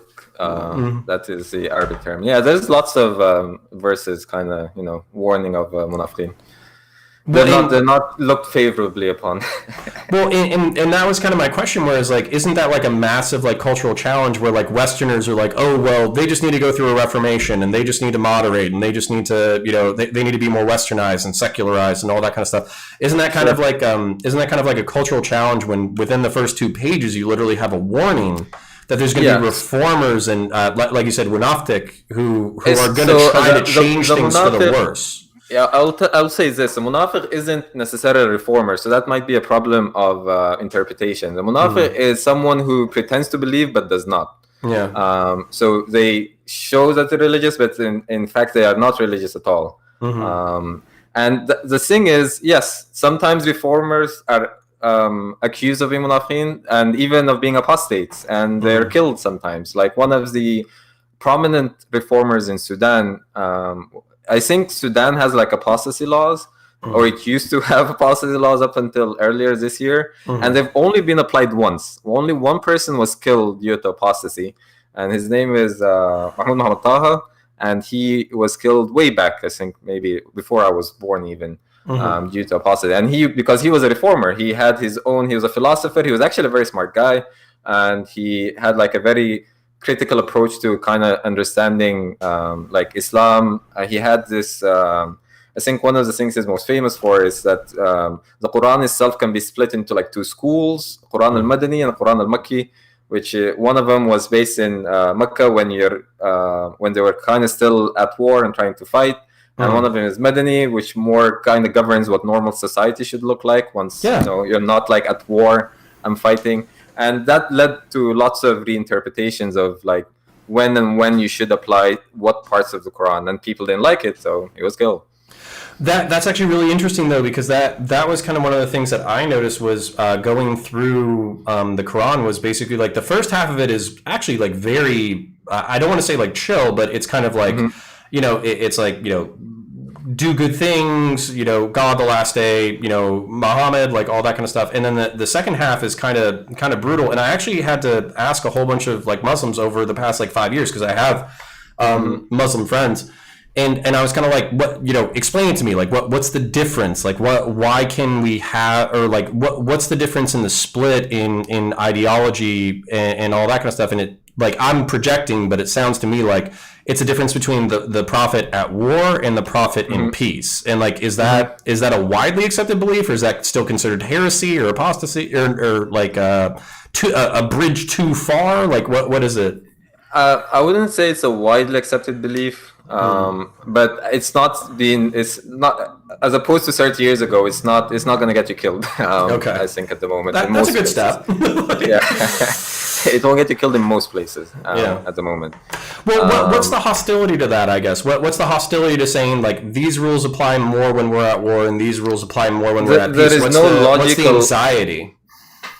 That is the Arabic term. Yeah, there's lots of verses kind of, warning of munafiqin. They're not looked favorably upon. Well, and that was kind of my question, whereas like, isn't that like a massive like cultural challenge where like Westerners are like, oh, well, they just need to go through a reformation, and they just need to moderate, and they just need to, they need to be more westernized and secularized and all that kind of stuff. Isn't that kind of like, a cultural challenge when within the first two pages, you literally have a warning that there's going to be reformers and, like you said, Munafik, who are going to try to change things for the worse. Yeah, I'll say this. The Munafiq isn't necessarily a reformer, so that might be a problem of interpretation. The Munafiq is someone who pretends to believe but does not. Yeah. So they show that they're religious, but in fact they are not religious at all. And the thing is, yes, sometimes reformers are accused of being munafiqin and even of being apostates, and they're killed sometimes. Like one of the prominent reformers in Sudan, I think Sudan has like apostasy laws, or it used to have apostasy laws up until earlier this year, and they've only been applied once. Only one person was killed due to apostasy, and his name is Mahmoud Muhammad Taha, and he was killed way back, I think maybe before I was born even. Due to apostasy, and because he was a reformer, he had his own. He was a philosopher. He was actually a very smart guy, and he had like a very critical approach to kind of understanding like Islam. He had this. I think one of the things he's most famous for is that the Quran itself can be split into like two schools: Quran al-Madani and Quran al-Makki. Which one of them was based in Mecca when they were kind of still at war and trying to fight. And one of them is Madani, which more kind of governs what normal society should look like once you're not like at war and fighting. And that led to lots of reinterpretations of like when you should apply what parts of the Quran, and people didn't like it, so it was killed. That's actually really interesting though, because that was kind of one of the things that I noticed was going through the Quran was basically like the first half of it is actually like very I don't want to say like chill, but it's kind of like it's like do good things, God, the last day, Muhammad, like all that kind of stuff. And then the second half is kind of brutal. And I actually had to ask a whole bunch of like Muslims over the past like 5 years, because I have Muslim friends. and I was kind of like, what, explain it to me. Like, what's the difference? Like, why can we have, or like, what's the difference in the split in ideology and all that kind of stuff? And it, like, I'm projecting, but it sounds to me like it's a difference between the prophet at war and the prophet in peace. And like, is that a widely accepted belief, or is that still considered heresy or apostasy, or like a bridge too far? Like, what is it? I wouldn't say it's a widely accepted belief, but it's not as opposed to 30 years ago. It's not going to get you killed. Okay, I think at the moment in that's a most good places. step. Yeah, it won't get you killed in most places at the moment. Well, what's the hostility to that? I guess what's the hostility to saying like these rules apply more when we're at war and these rules apply more when we're at peace? There is What's the anxiety?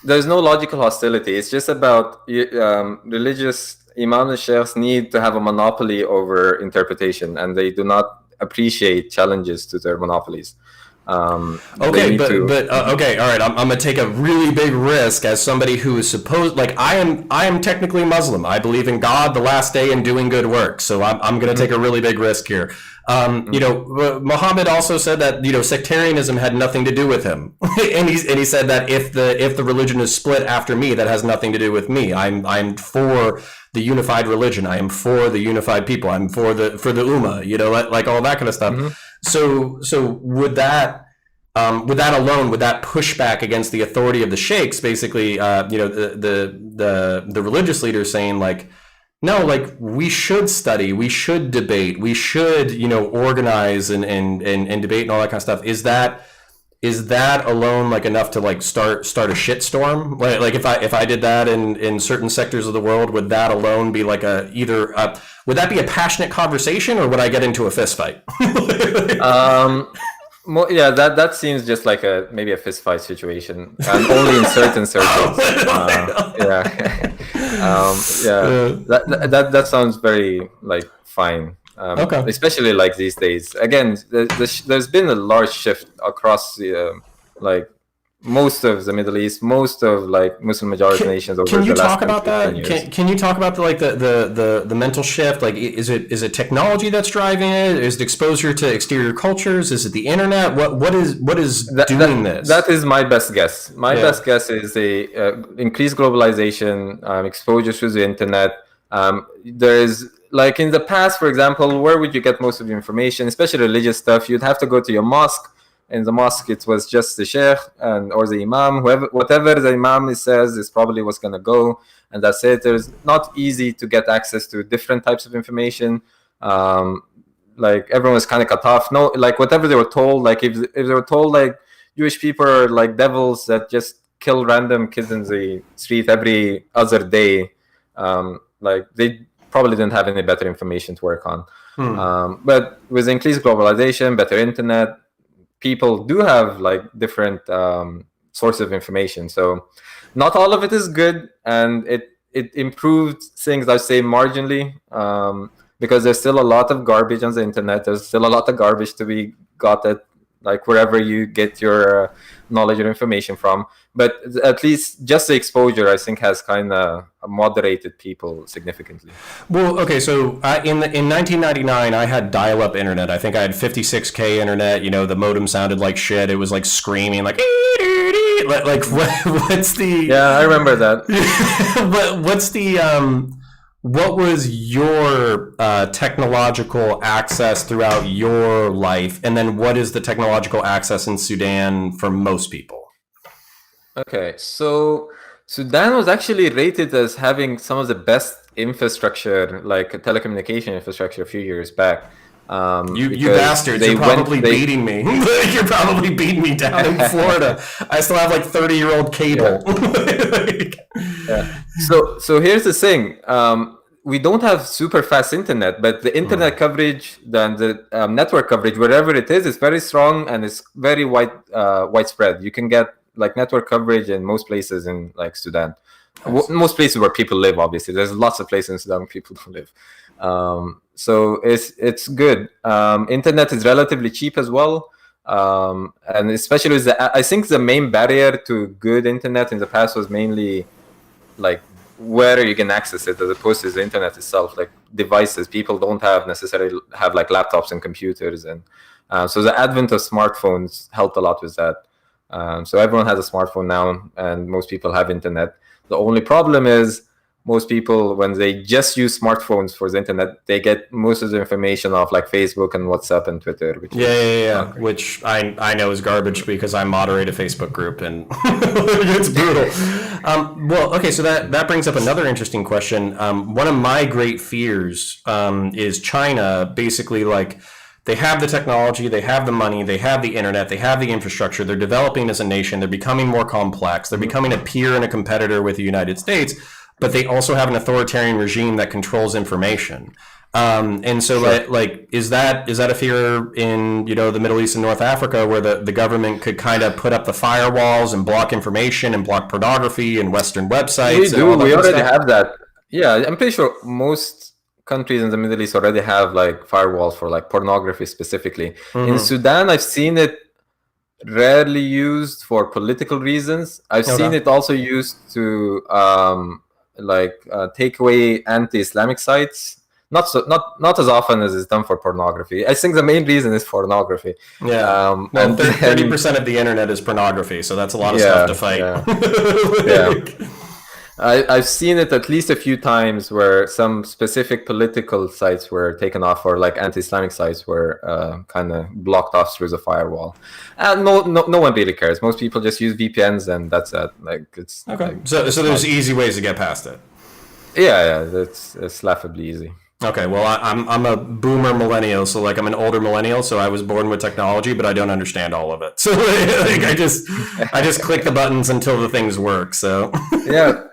There's no logical hostility. It's just about religious imam and sheikhs need to have a monopoly over interpretation, and they do not appreciate challenges to their monopolies. Okay, okay, all right. I'm gonna take a really big risk as somebody who is supposed, like, I am technically Muslim. I believe in God, the last day, and doing good work. So I'm gonna take a really big risk here. Muhammad also said that sectarianism had nothing to do with him, and he said that if the religion is split after me, that has nothing to do with me. I'm for the unified religion. I am for the unified people. I'm for the ummah. Like all that kind of stuff. So would that alone, would that push back against the authority of the sheikhs? Basically, the religious leaders saying like, no, like we should study, we should debate, we should organize and debate and all that kind of stuff. Is that alone like enough to like start a shitstorm? Like if I did that in certain sectors of the world, would that alone be like would that be a passionate conversation, or would I get into a fist fight? Yeah, that seems just like maybe a fist fight situation, and only in certain circles. That sounds very like fine. Okay. Especially like these days. Again, there's been a large shift across the like most of the Middle East, most of like Muslim majority nations over the last 15 years. Can you talk about the mental shift? Like, is it technology that's driving it? Is it exposure to exterior cultures? Is it the internet? What is doing this? That is my best guess. My best guess is increased globalization, exposure to the internet. There is, like in the past, for example, where would you get most of your information, especially religious stuff? You'd have to go to your mosque. In the mosque, it was just the sheikh or the imam. Whatever the imam says is probably what's going to go, and that's it. It's not easy to get access to different types of information. Like everyone was kind of cut off. No, like whatever they were told, like if they were told like Jewish people are like devils that just kill random kids in the street every other day, like they probably didn't have any better information to work on. But with increased globalization, better internet, people do have like different sources of information. So not all of it is good, and it improved things, I'd say, marginally, because there's still a lot of garbage on the internet. There's still a lot of garbage to be got at like wherever you get your knowledge or information from. But at least just the exposure, I think, has kind of moderated people significantly. Well, okay, so in 1999, I had dial-up internet. I think I had 56K internet. The modem sounded like shit. It was like screaming, like what's the? Yeah, I remember that. What's the what was your technological access throughout your life, and then what is the technological access in Sudan for most people? Okay, so Sudan was actually rated as having some of the best infrastructure, like telecommunication infrastructure, a few years back. You bastards! You're probably beating me. You're probably beating me down in Florida. I still have like 30-year-old cable. Yeah. So here's the thing. We don't have super fast internet, but the internet coverage, the network coverage, wherever it is very strong, and it's very widespread. You can get like network coverage in most places in like Sudan. Most places where people live, obviously. There's lots of places in Sudan where people don't live. So it's good. Internet is relatively cheap as well. And especially with I think the main barrier to good internet in the past was mainly like where you can access it as opposed to the internet itself, like devices. People don't necessarily have like laptops and computers, and so the advent of smartphones helped a lot with that. So everyone has a smartphone now, and most people have internet. The only problem is most people, when they just use smartphones for the internet, they get most of the information off like Facebook and WhatsApp and Twitter. Which which I know is garbage because I moderate a Facebook group and it's brutal. Well, okay, so that brings up another interesting question. One of my great fears is China basically like, they have the technology, they have the money, they have the internet, they have the infrastructure, they're developing as a nation, they're becoming more complex, they're becoming a peer and a competitor with the United States, but they also have an authoritarian regime that controls information. And so like is that a fear in, the Middle East and North Africa, where the government could kind of put up the firewalls and block information and block pornography and Western websites? We already have that. Yeah, I'm pretty sure most countries in the Middle East already have like firewalls for like pornography specifically. In Sudan, I've seen it rarely used for political reasons. I've seen it also used to take away anti-Islamic sites. Not as often as it's done for pornography. I think the main reason is pornography. Yeah. Well, 30% of the internet is pornography, so that's a lot of stuff to fight. Yeah. I've seen it at least a few times where some specific political sites were taken off, or like anti-Islamic sites were kind of blocked off through the firewall. And no one really cares. Most people just use VPNs, and that's it. Like it's okay. Like, so there's easy ways to get past it. Yeah, it's laughably easy. Okay, well, I'm a boomer millennial, so like I'm an older millennial, so I was born with technology, but I don't understand all of it. So like I just click the buttons until the things work. So yeah,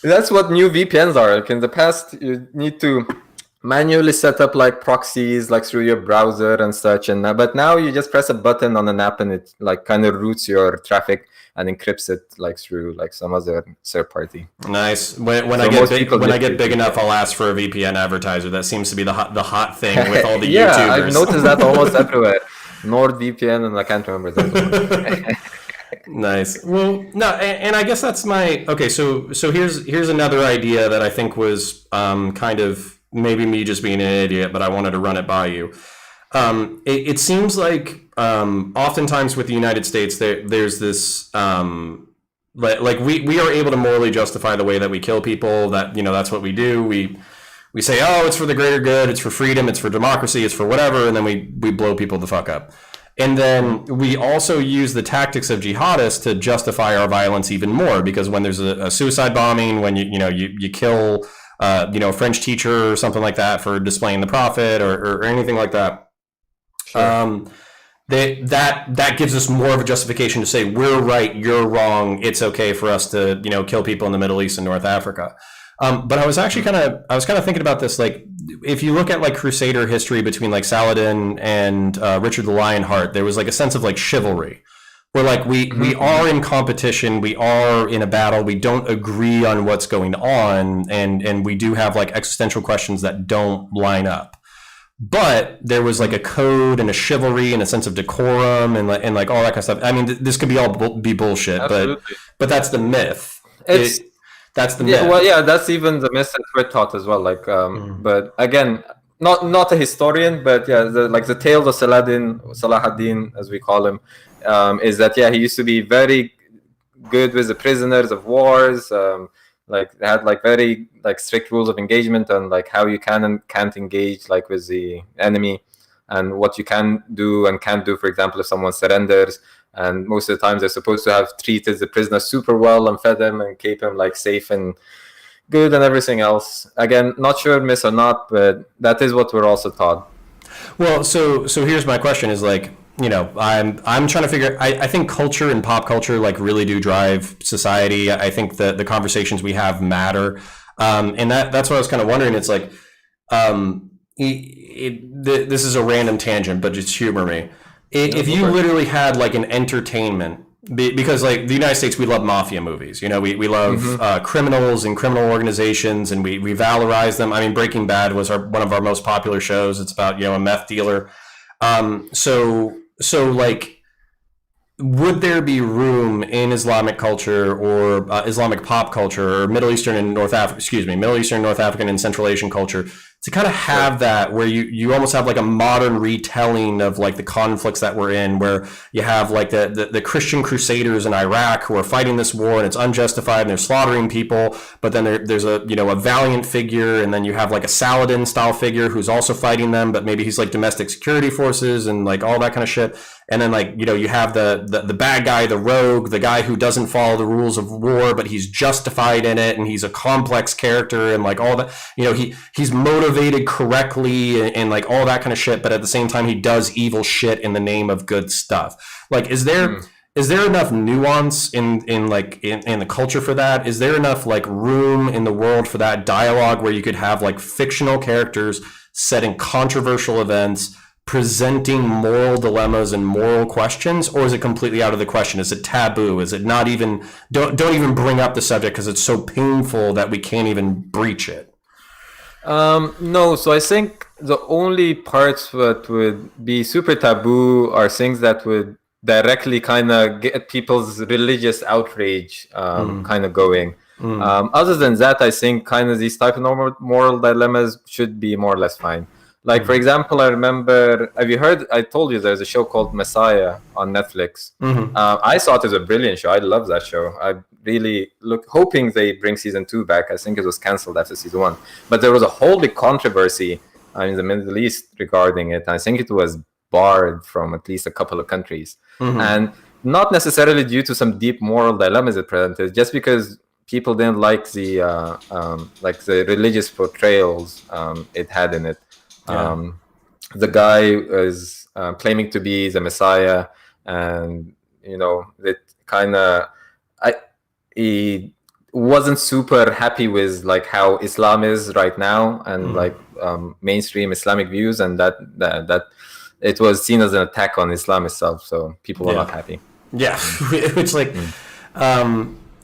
that's what new VPNs are. Like in the past, you need to manually set up like proxies like through your browser and such, but now you just press a button on an app and it like kind of routes your traffic and encrypts it like through like some other third party. Nice. When I get big enough, I'll ask for a VPN advertiser. That seems to be the hot thing with all the yeah, YouTubers. I've noticed that almost everywhere. NordVPN, and I can't remember that. Nice. Well, no, and I guess that's my okay. So here's another idea that I think was kind of maybe me just being an idiot, but I wanted to run it by you. It seems like oftentimes with the United States, there's this like we are able to morally justify the way that we kill people. That that's what we do. We say, oh, it's for the greater good, it's for freedom, it's for democracy, it's for whatever, and then we blow people the fuck up. And then we also use the tactics of jihadists to justify our violence even more, because when there's a suicide bombing, when you kill a French teacher or something like that for displaying the prophet or anything like that, sure. That gives us more of a justification to say we're right, you're wrong. It's okay for us to kill people in the Middle East and North Africa. But I was actually kind of thinking about this. Like, if you look at like Crusader history between like Saladin and Richard the Lionheart, there was like a sense of like chivalry, where like we are in competition, we are in a battle, we don't agree on what's going on, and we do have like existential questions that don't line up. But there was like a code and a chivalry and a sense of decorum and like all that kind of stuff. I mean, this could be all be bullshit, but that's the myth. That's the myth. Well, yeah, that's even the myth that we're taught as well. Like, but again, not a historian, but yeah, the tales of Salahuddin, as we call him, is that he used to be very good with the prisoners of wars. Like they had like very like strict rules of engagement on like how you can and can't engage like with the enemy, and what you can do and can't do. For example, if someone surrenders. And most of the time, they're supposed to have treated the prisoner super well and fed him and keep him like safe and good and everything else. Again, not sure myth or not, but that is what we're also taught. Well, so here's my question: is like I'm trying to figure. I think culture and pop culture like really do drive society. I think the conversations we have matter, and that's what I was kind of wondering. It's like, this is a random tangent, but just humor me. If you literally had like an entertainment, because like the United States, we love mafia movies. We love criminals and criminal organizations, and we valorize them. I mean, Breaking Bad was one of our most popular shows. It's about a meth dealer. So like would there be room in Islamic culture or Islamic pop culture or Middle Eastern, North African, and Central Asian culture to kind of Sure. have that where you almost have like a modern retelling of like the conflicts that we're in, where you have like the Christian crusaders in Iraq who are fighting this war and it's unjustified and they're slaughtering people, but then there's a a valiant figure, and then you have like a Saladin style figure who's also fighting them, but maybe he's like domestic security forces and like all that kind of shit. And then like you have the bad guy, the rogue, the guy who doesn't follow the rules of war, but he's justified in it, and he's a complex character, and like all that. He's motivated correctly, and like all that kind of shit. But at the same time, he does evil shit in the name of good stuff. Like, is there enough nuance in the culture for that? Is there enough like room in the world for that dialogue where you could have like fictional characters setting controversial events, presenting moral dilemmas and moral questions, or is it completely out of the question? Is it taboo? Is it not even, don't even bring up the subject because it's so painful that we can't even breach it? No, so I think the only parts that would be super taboo are things that would directly kind of get people's religious outrage kind of going. Other than that, I think kind of these type of normal moral dilemmas should be more or less fine. Like, for example, I remember, have you heard, I told you there's a show called Messiah on Netflix. I thought it was a brilliant show. I love that show. I really hoping they bring season 2 back. I think it was canceled after season 1. But there was a whole big controversy in the Middle East regarding it. I think it was barred from at least a couple of countries. And not necessarily due to some deep moral dilemmas it presented, just because people didn't like the religious portrayals it had in it. The guy is claiming to be the Messiah, and it kind of he wasn't super happy with like how Islam is right now, and like mainstream Islamic views, and that it was seen as an attack on Islam itself. So people were not happy. Yeah, which like.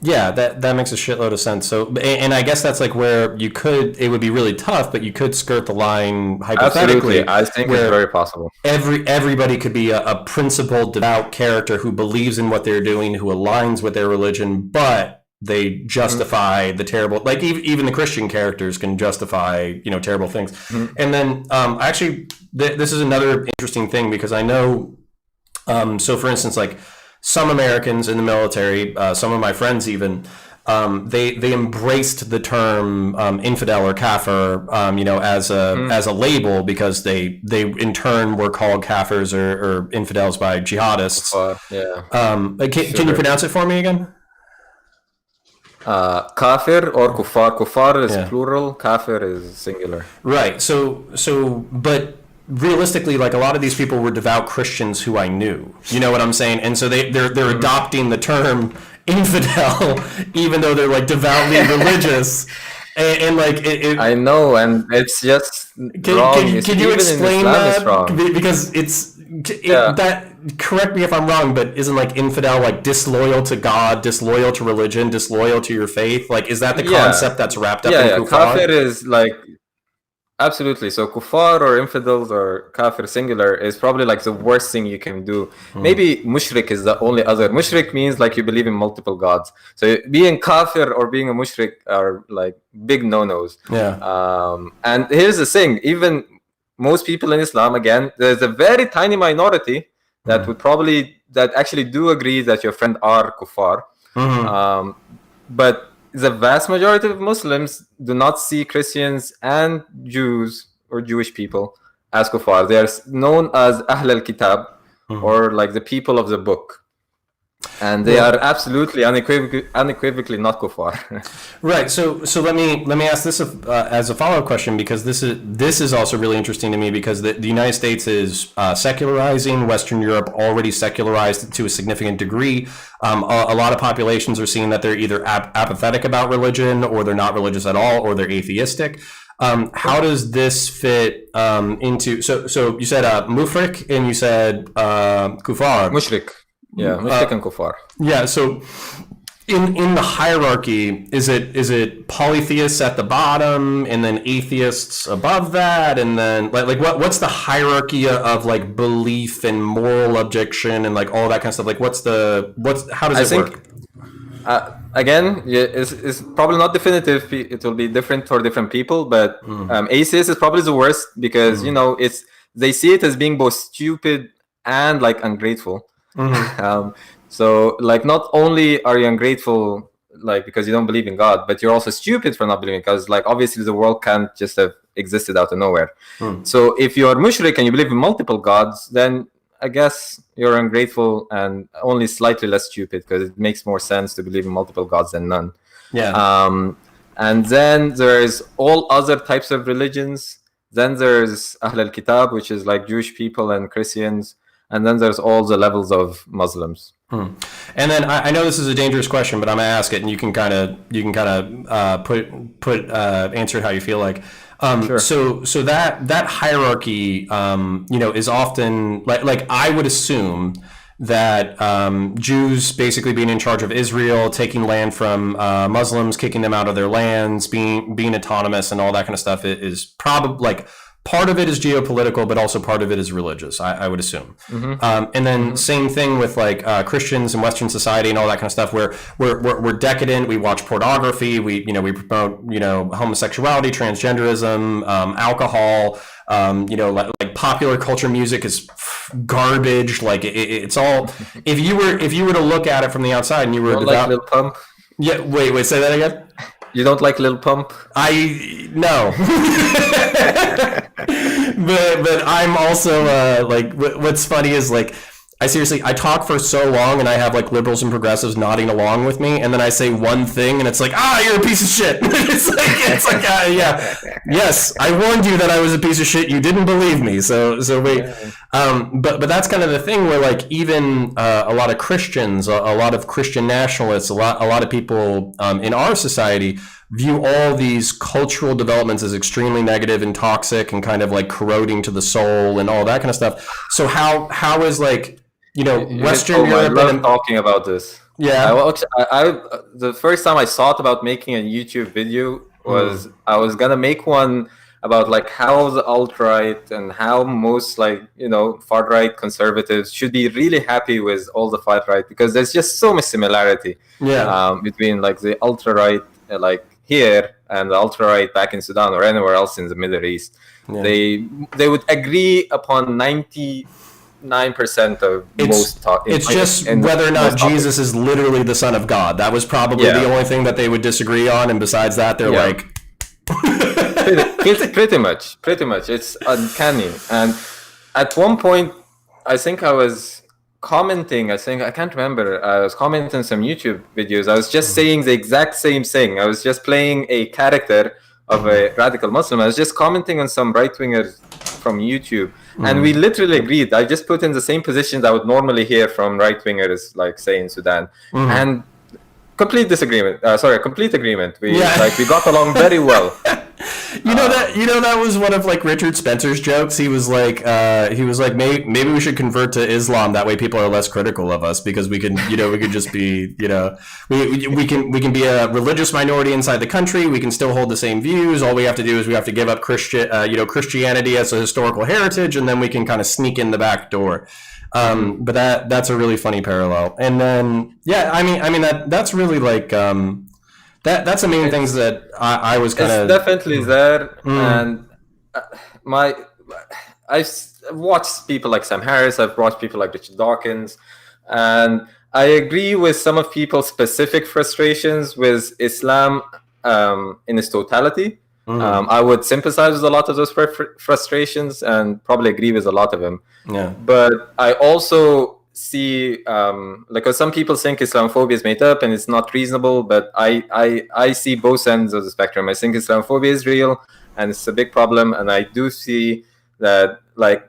Yeah, that makes a shitload of sense. So, and I guess that's like where it would be really tough, but you could skirt the line hypothetically. Absolutely, I think it's very possible. Everybody could be a principled, devout character who believes in what they're doing, who aligns with their religion, but they justify the terrible. Like even the Christian characters can justify terrible things. And then actually, this is another interesting thing, because I know. So, for instance, like. Some Americans in the military, some of my friends even, they embraced the term infidel or kafir, as a label, because they in turn were called kafirs or infidels by jihadists. Can you pronounce it for me again? Kafir or kuffar. Kuffar is plural. Kafir is singular. Right. So, but. Realistically, like a lot of these people were devout Christians who I knew. You know what I'm saying? And so they're adopting the term infidel, even though they're like devoutly religious. And like I know, and it's just wrong. Can you explain that? Because that. Correct me if I'm wrong, but isn't like infidel like disloyal to God, disloyal to religion, disloyal to your faith? Like, is that the concept that's wrapped up in kuffar? Kafir is like. Absolutely. So kuffar or infidels or kafir singular is probably like the worst thing you can do. Maybe mushrik is the only other. Mushrik means like you believe in multiple gods. So being kafir or being a mushrik are like big no-nos. And here's the thing, even most people in Islam, again, there's a very tiny minority that that actually do agree that your friend are kuffar. But the vast majority of Muslims do not see Christians and Jews or Jewish people as kuffar. They are known as Ahl al-Kitab, or like the people of the book. And they are absolutely unequivocally not kuffar. Right. So let me ask this as a follow-up question, because this is also really interesting to me, because the United States is secularizing. Western Europe already secularized to a significant degree. A lot of populations are seeing that they're either apathetic about religion, or they're not religious at all, or they're atheistic. How does this fit into? So you said mufrik, and you said kuffar. Mushrik. Yeah, mushrik and kuffar. Yeah, so in the hierarchy, is it polytheists at the bottom and then atheists above that, and then like what's the hierarchy of like belief and moral objection and like all that kind of stuff? Like what's how does I it think work? again, yeah, it's probably not definitive. It will be different for different people, but atheist is probably the worst because it's they see it as being both stupid and like ungrateful. um, so like not only are you ungrateful like because you don't believe in God, but you're also stupid for not believing because like obviously the world can't just have existed out of nowhere. So if you're mushrik and you believe in multiple gods, then I guess you're ungrateful and only slightly less stupid because it makes more sense to believe in multiple gods than none. Yeah. And then there's all other types of religions. Then there's Ahl al-Kitab, which is like Jewish people and Christians. And then there's all the levels of Muslims. And then I know this is a dangerous question, but I'm gonna ask it, and you can kind of put answer it how you feel like. Sure. So that hierarchy, is often like I would assume that Jews basically being in charge of Israel, taking land from Muslims, kicking them out of their lands, being autonomous, and all that kind of stuff is probably like part of it is geopolitical, but also part of it is religious. I would assume. And then same thing with like Christians and Western society and all that kind of stuff, where we're decadent. We watch pornography. We promote homosexuality, transgenderism, alcohol. Like popular culture music is garbage. Like it's all. If you were to look at it from the outside and you were You don't like Lil Pump? yeah. Wait. Say that again. You don't like Lil Pump? No. but I'm also like what's funny is like I talk for so long and I have like liberals and progressives nodding along with me, and then I say one thing and it's like, you're a piece of shit. it's like yeah, yes, I warned you that I was a piece of shit, you didn't believe me, so wait. But that's kind of the thing where like even a lot of Christians, a lot of Christian nationalists, a lot of people in our society view all these cultural developments as extremely negative and toxic and kind of like corroding to the soul and all that kind of stuff. So how is like Western I Europe love talking about this. yeah. The first time I thought about making a YouTube video was I was gonna make one about like how the alt-right and how most like far-right conservatives should be really happy with all the far-right because there's just so much similarity between like the ultra-right like here and the ultra-right back in Sudan or anywhere else in the Middle East. They would agree upon 99% of most talk. It's just whether or not Jesus is literally the Son of God. That was probably the only thing that they would disagree on, and besides that, they're like pretty much. It's uncanny. And at one point, I think I was commenting. I can't remember. I was commenting some YouTube videos. I was just saying the exact same thing. I was just playing a character of a radical Muslim. I was just commenting on some right-wingers from YouTube, and we literally agreed. I just put in the same positions I would normally hear from right-wingers, like say in Sudan, and complete disagreement. Complete agreement. We got along very well. That was one of like Richard Spencer's jokes. He was like maybe we should convert to Islam, that way people are less critical of us because we can just be we can be a religious minority inside the country. We can still hold the same views. All we have to do is we have to give up Christianity as a historical heritage, and then we can kind of sneak in the back door. But that's a really funny parallel. And then that's really like that's the main things that I was kind of definitely there. And I've watched people like Sam Harris. I've watched people like Richard Dawkins, and I agree with some of people's specific frustrations with Islam in its totality. I would sympathize with a lot of those frustrations and probably agree with a lot of them. Yeah. But I also see because some people think Islamophobia is made up and it's not reasonable, but I see both ends of the spectrum. I think Islamophobia is real and it's a big problem, and I do see that like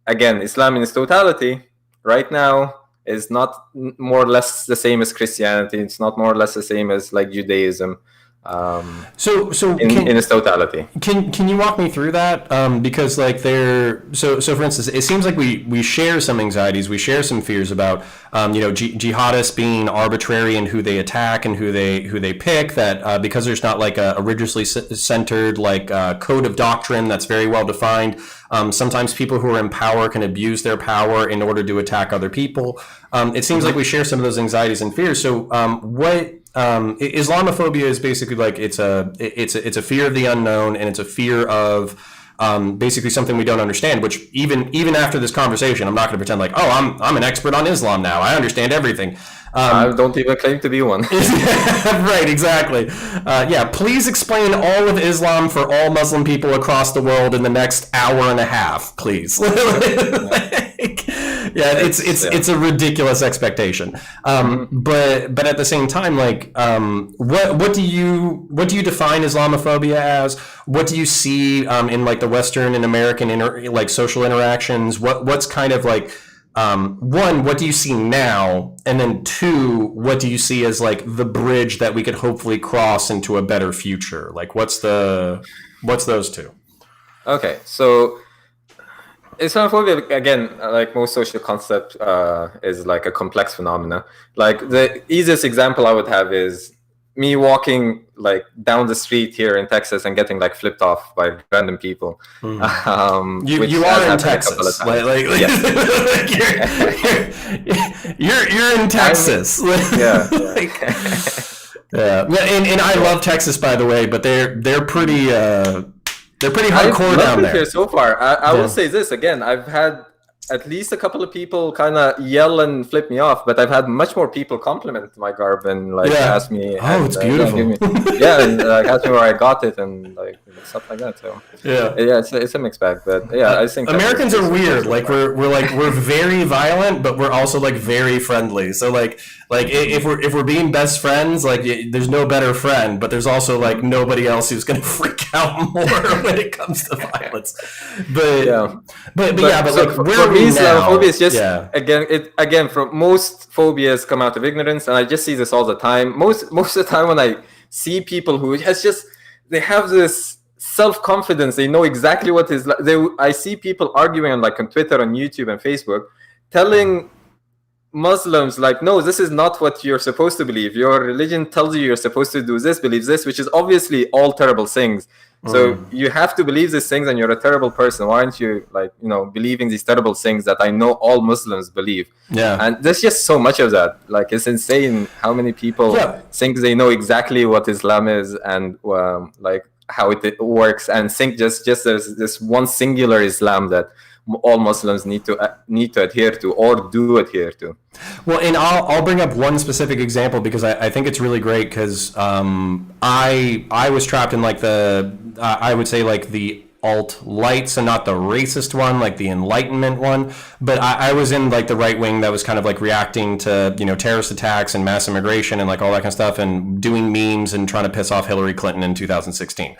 again Islam in its totality right now is not more or less the same as Christianity. It's not more or less the same as like Judaism. So in its totality. Can you walk me through that? Because like so for instance, it seems like we share some anxieties, we share some fears about jihadists being arbitrary in who they attack and who they pick. That because there's not like a religiously centered like code of doctrine that's very well defined. Sometimes people who are in power can abuse their power in order to attack other people. It seems like we share some of those anxieties and fears. So what Islamophobia is basically like it's a fear of the unknown, and it's a fear of basically something we don't understand. Which even after this conversation, I'm not going to pretend like, oh, I'm an expert on Islam now. I understand everything. I don't even claim to be one. Right, exactly. Yeah, please explain all of Islam for all Muslim people across the world in the next hour and a half, please. Yeah, it's a ridiculous expectation. But at the same time, like, what do you define Islamophobia as? What do you see in like the Western and American like social interactions? What's kind of like one, what do you see now? And then two, what do you see as like the bridge that we could hopefully cross into a better future? Like what's those two? Okay, so Islamophobia, again, like most social concept, is like a complex phenomena. Like the easiest example I would have is me walking like down the street here in Texas and getting like flipped off by random people. You are in Texas, you're in Texas. Yeah. Yeah, and I love Texas, by the way, but they're pretty hardcore down there. Here so far. I will say this again. I've had at least a couple of people kind of yell and flip me off, but I've had much more people compliment my garb and like ask me. Oh, it's beautiful. And like ask me where I got it and like stuff like that. So it's a mixed bag. But yeah, I think Americans are weird. Like we're very violent, but we're also like very friendly. So like if we're being best friends, like there's no better friend, but there's also like nobody else who's gonna freak out more when it comes to violence. But like where Islamophobia is just again from most phobias come out of ignorance, and I just see this all the time. Most of the time when I see people who they have this self-confidence, they know exactly what is. I see people arguing on Twitter, on YouTube, and Facebook, telling Muslims like, no, this is not what you're supposed to believe. Your religion tells you you're supposed to do this, believe this, which is obviously all terrible things. So you have to believe these things, and you're a terrible person. Why aren't you believing these terrible things that I know all Muslims believe? Yeah. And there's just so much of that. Like it's insane how many people think they know exactly what Islam is and like how it works, and think just there's this one singular Islam that all Muslims need to adhere to or do adhere to. Well, and I'll bring up one specific example because I think it's really great because I was trapped in like I would say like the alt-light, so not the racist one, like the Enlightenment one, but I was in like the right wing that was kind of like reacting to terrorist attacks and mass immigration and like all that kind of stuff, and doing memes and trying to piss off Hillary Clinton in 2016.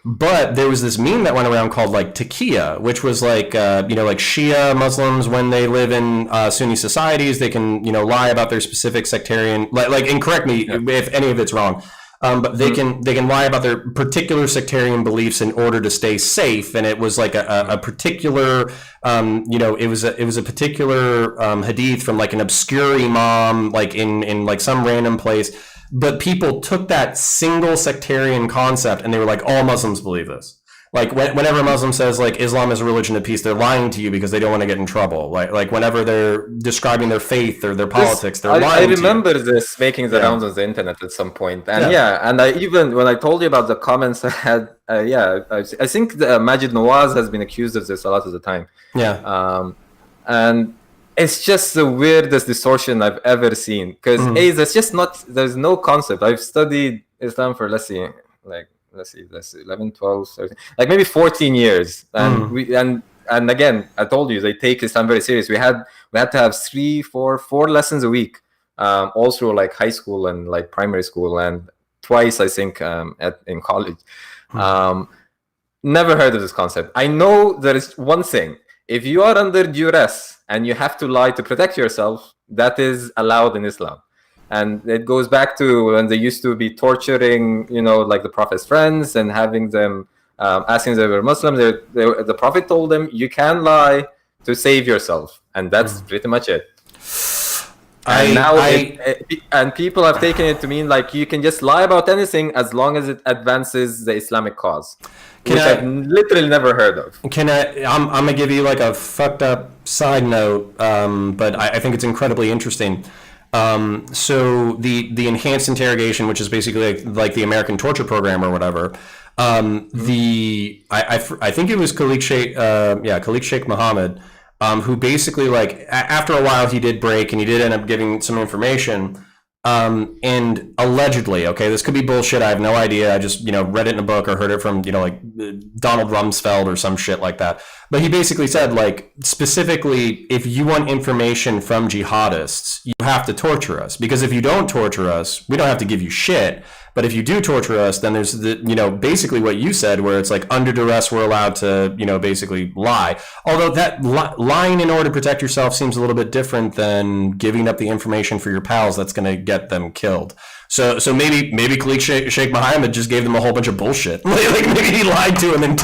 But there was this meme that went around called like Taqiyya, which was like like Shia Muslims, when they live in Sunni societies, they can lie about their specific sectarian and correct me if any of it's wrong. But they can lie about their particular sectarian beliefs in order to stay safe. And it was like a particular it was a particular hadith from like an obscure imam like in like some random place. But people took that single sectarian concept and they were like, all Muslims believe this. Like whenever a Muslim says like Islam is a religion of peace, they're lying to you because they don't want to get in trouble. Like whenever they're describing their faith or their politics, they're lying to you. I remember this making the rounds on the internet at some point. And and I even, when I told you about the comments I had, I think Majid Nawaz has been accused of this a lot of the time. Yeah. And it's just the weirdest distortion I've ever seen. Because there's just there's no concept. I've studied Islam for, let's see, 11, 12, 13, like maybe 14 years. And and again, I told you, they take Islam very serious. We had to have 4 lessons a week, all through like high school and like primary school, and twice, I think, in college. Never heard of this concept. I know there is one thing. If you are under duress and you have to lie to protect yourself, that is allowed in Islam. And it goes back to when they used to be torturing, like the Prophet's friends and having them asking if they were Muslim. The Prophet told them, you can lie to save yourself, and that's pretty much it. And now and people have taken it to mean like you can just lie about anything as long as it advances the Islamic cause, which I've literally never heard of. I'm gonna give you like a fucked up side note, but I think it's incredibly interesting. So the enhanced interrogation, which is basically like the American torture program or whatever. I think it was Khalid Sheikh Mohammed. Who basically, like, after a while he did break and he did end up giving some information. And allegedly, okay, this could be bullshit. I have no idea. I just, read it in a book or heard it from, like Donald Rumsfeld or some shit like that. But he basically said, like, specifically, if you want information from jihadists, you have to torture us. Because if you don't torture us, we don't have to give you shit. But if you do torture us, then there's basically what you said, where it's like under duress, we're allowed to, basically lie. Although that lying in order to protect yourself seems a little bit different than giving up the information for your pals that's going to get them killed. So maybe Khalid Sheikh Mohammed just gave them a whole bunch of bullshit. Like maybe he lied to them and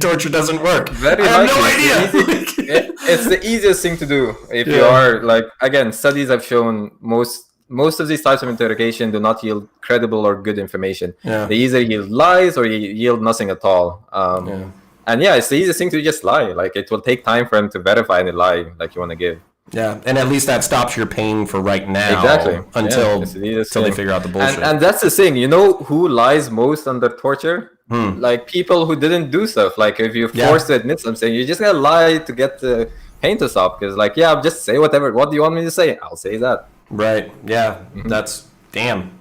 torture doesn't work. Very I have no idea. It's the easiest thing to do if you are like, again, studies have shown most of these types of interrogation do not yield credible or good information. Yeah. They either yield lies or yield nothing at all. And it's the easiest thing to just lie. Like, it will take time for them to verify any lie like you want to give. Yeah, and at least that stops your pain for right now. Exactly. Until they figure out the bullshit. And that's the thing. You know who lies most under torture? Like, people who didn't do stuff. Like, if you're forced to admit something, you just gotta lie to get the pain to stop. Because, like, just say whatever. What do you want me to say? I'll say that. Right. Yeah. That's damn.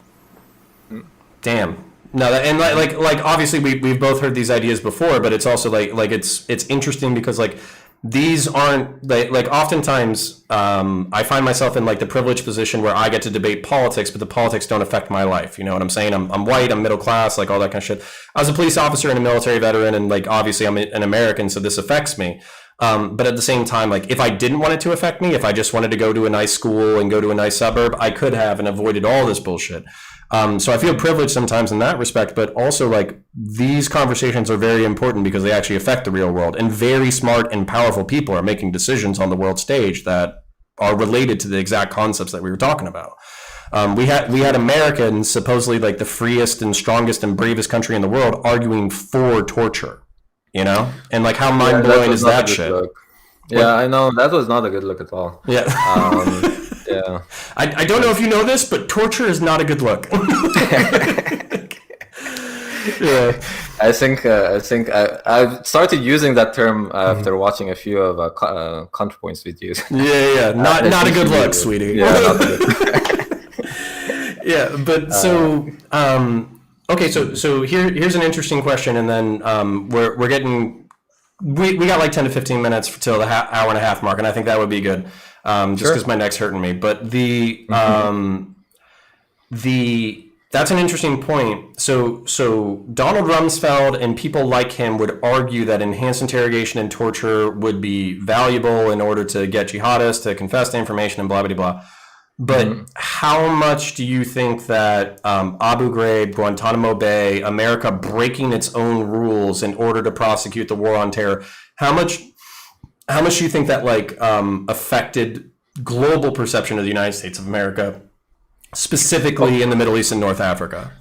No, and like obviously we've both heard these ideas before, but it's also like it's interesting because like these aren't like oftentimes I find myself in like the privileged position where I get to debate politics, but the politics don't affect my life. You know what I'm saying? I'm white, I'm middle class, like all that kind of shit. I was a police officer and a military veteran, and like obviously I'm an American, so this affects me. But at the same time, like if I didn't want it to affect me, if I just wanted to go to a nice school and go to a nice suburb, I could have and avoided all this bullshit. So I feel privileged sometimes in that respect, but also like these conversations are very important because they actually affect the real world, and very smart and powerful people are making decisions on the world stage that are related to the exact concepts that we were talking about. We had Americans, supposedly like the freest and strongest and bravest country in the world, arguing for torture. You know, and like how mind blowing is that shit? Yeah, I know that was not a good look at all. Yeah. I don't know if you know this, but torture is not a good look. Yeah. I think I started using that term after watching a few of Counterpoints videos. Yeah. Not a good look, sweetie. Yeah. Not good. Yeah, but so. Okay, so here's an interesting question, and then we're getting we got like 10 to 15 minutes till the hour and a half mark, and I think that would be good, just because my neck's hurting me. But that's an interesting point. So Donald Rumsfeld and people like him would argue that enhanced interrogation and torture would be valuable in order to get jihadists to confess to information and blah blah blah. But how much do you think that Abu Ghraib, Guantanamo Bay, America breaking its own rules in order to prosecute the war on terror, how much do you think that like affected global perception of the United States of America, specifically in the Middle East and North Africa?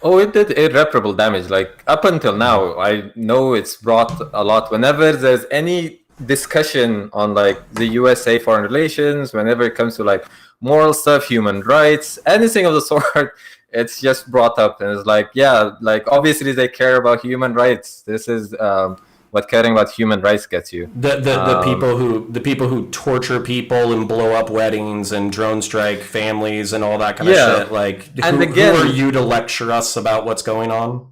Oh, it did irreparable damage. Like up until now, I know it's brought a lot. Whenever there's any discussion on like the USA foreign relations, whenever it comes to like moral stuff, human rights, anything of the sort, it's just brought up, and it's like, yeah, like obviously they care about human rights. This is what caring about human rights gets you. The people who torture people and blow up weddings and drone strike families and all that kind of shit. Like, who are you to lecture us about what's going on?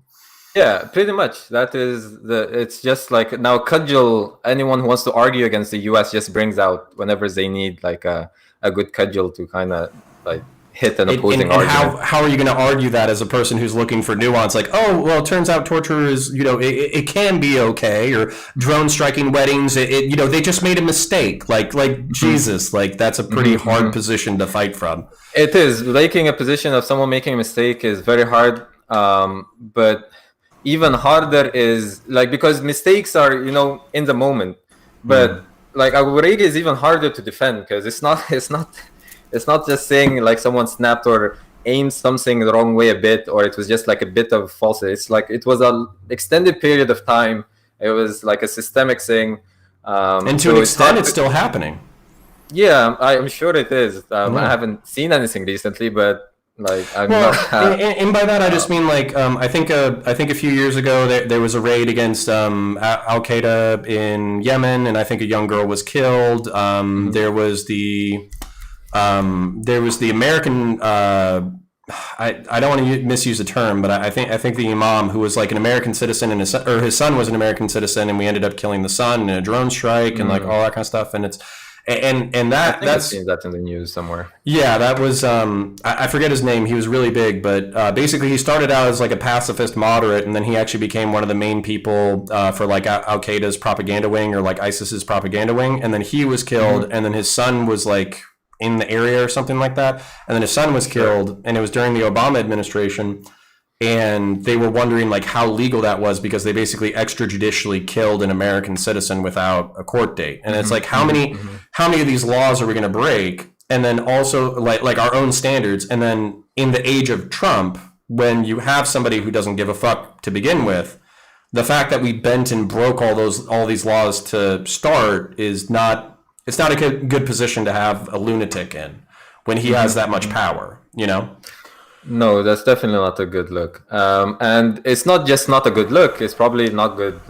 Yeah, pretty much. That is it's just like now cudgel anyone who wants to argue against the US just brings out whenever they need like a good cudgel to kind of like hit an And, opposing and argument. how are you going to argue that as a person who's looking for nuance? Like, oh, well, it turns out torture is, it can be okay, or drone striking weddings, they just made a mistake. Like Jesus, like that's a pretty hard position to fight from. It is. Making a position of someone making a mistake is very hard. But even harder is like, because mistakes are, in the moment. But like Abu Ghraib is even harder to defend, because it's not just saying like someone snapped or aimed something the wrong way a bit, or it was just like a bit of falsehood. It's like it was an extended period of time. It was like a systemic thing. And to an extent, it's still happening. Yeah, I'm sure it is. I haven't seen anything recently, but like and by that I just mean like I think a few years ago there was a raid against Al Qaeda in Yemen, and I think a young girl was killed. There was the American. I don't want to misuse the term, but I think the imam, who was like an American citizen, and his son was an American citizen, and we ended up killing the son in a drone strike and like all that kind of stuff. And it's and that's I've seen that in the news somewhere. Yeah, that was I forget his name. He was really big, but basically he started out as like a pacifist moderate, and then he actually became one of the main people for like Al Qaeda's propaganda wing, or like ISIS's propaganda wing. And then he was killed, and then his son was like in the area or something like that. And then his son was killed, and it was during the Obama administration. And they were wondering like how legal that was, because they basically extrajudicially killed an American citizen without a court date. And it's like, how many of these laws are we going to break? And then also like our own standards. And then in the age of Trump, when you have somebody who doesn't give a fuck to begin with, the fact that we bent and broke all these laws to start is not a good position to have a lunatic in when he has that much power, No, that's definitely not a good look. And it's not just not a good look, it's probably not good,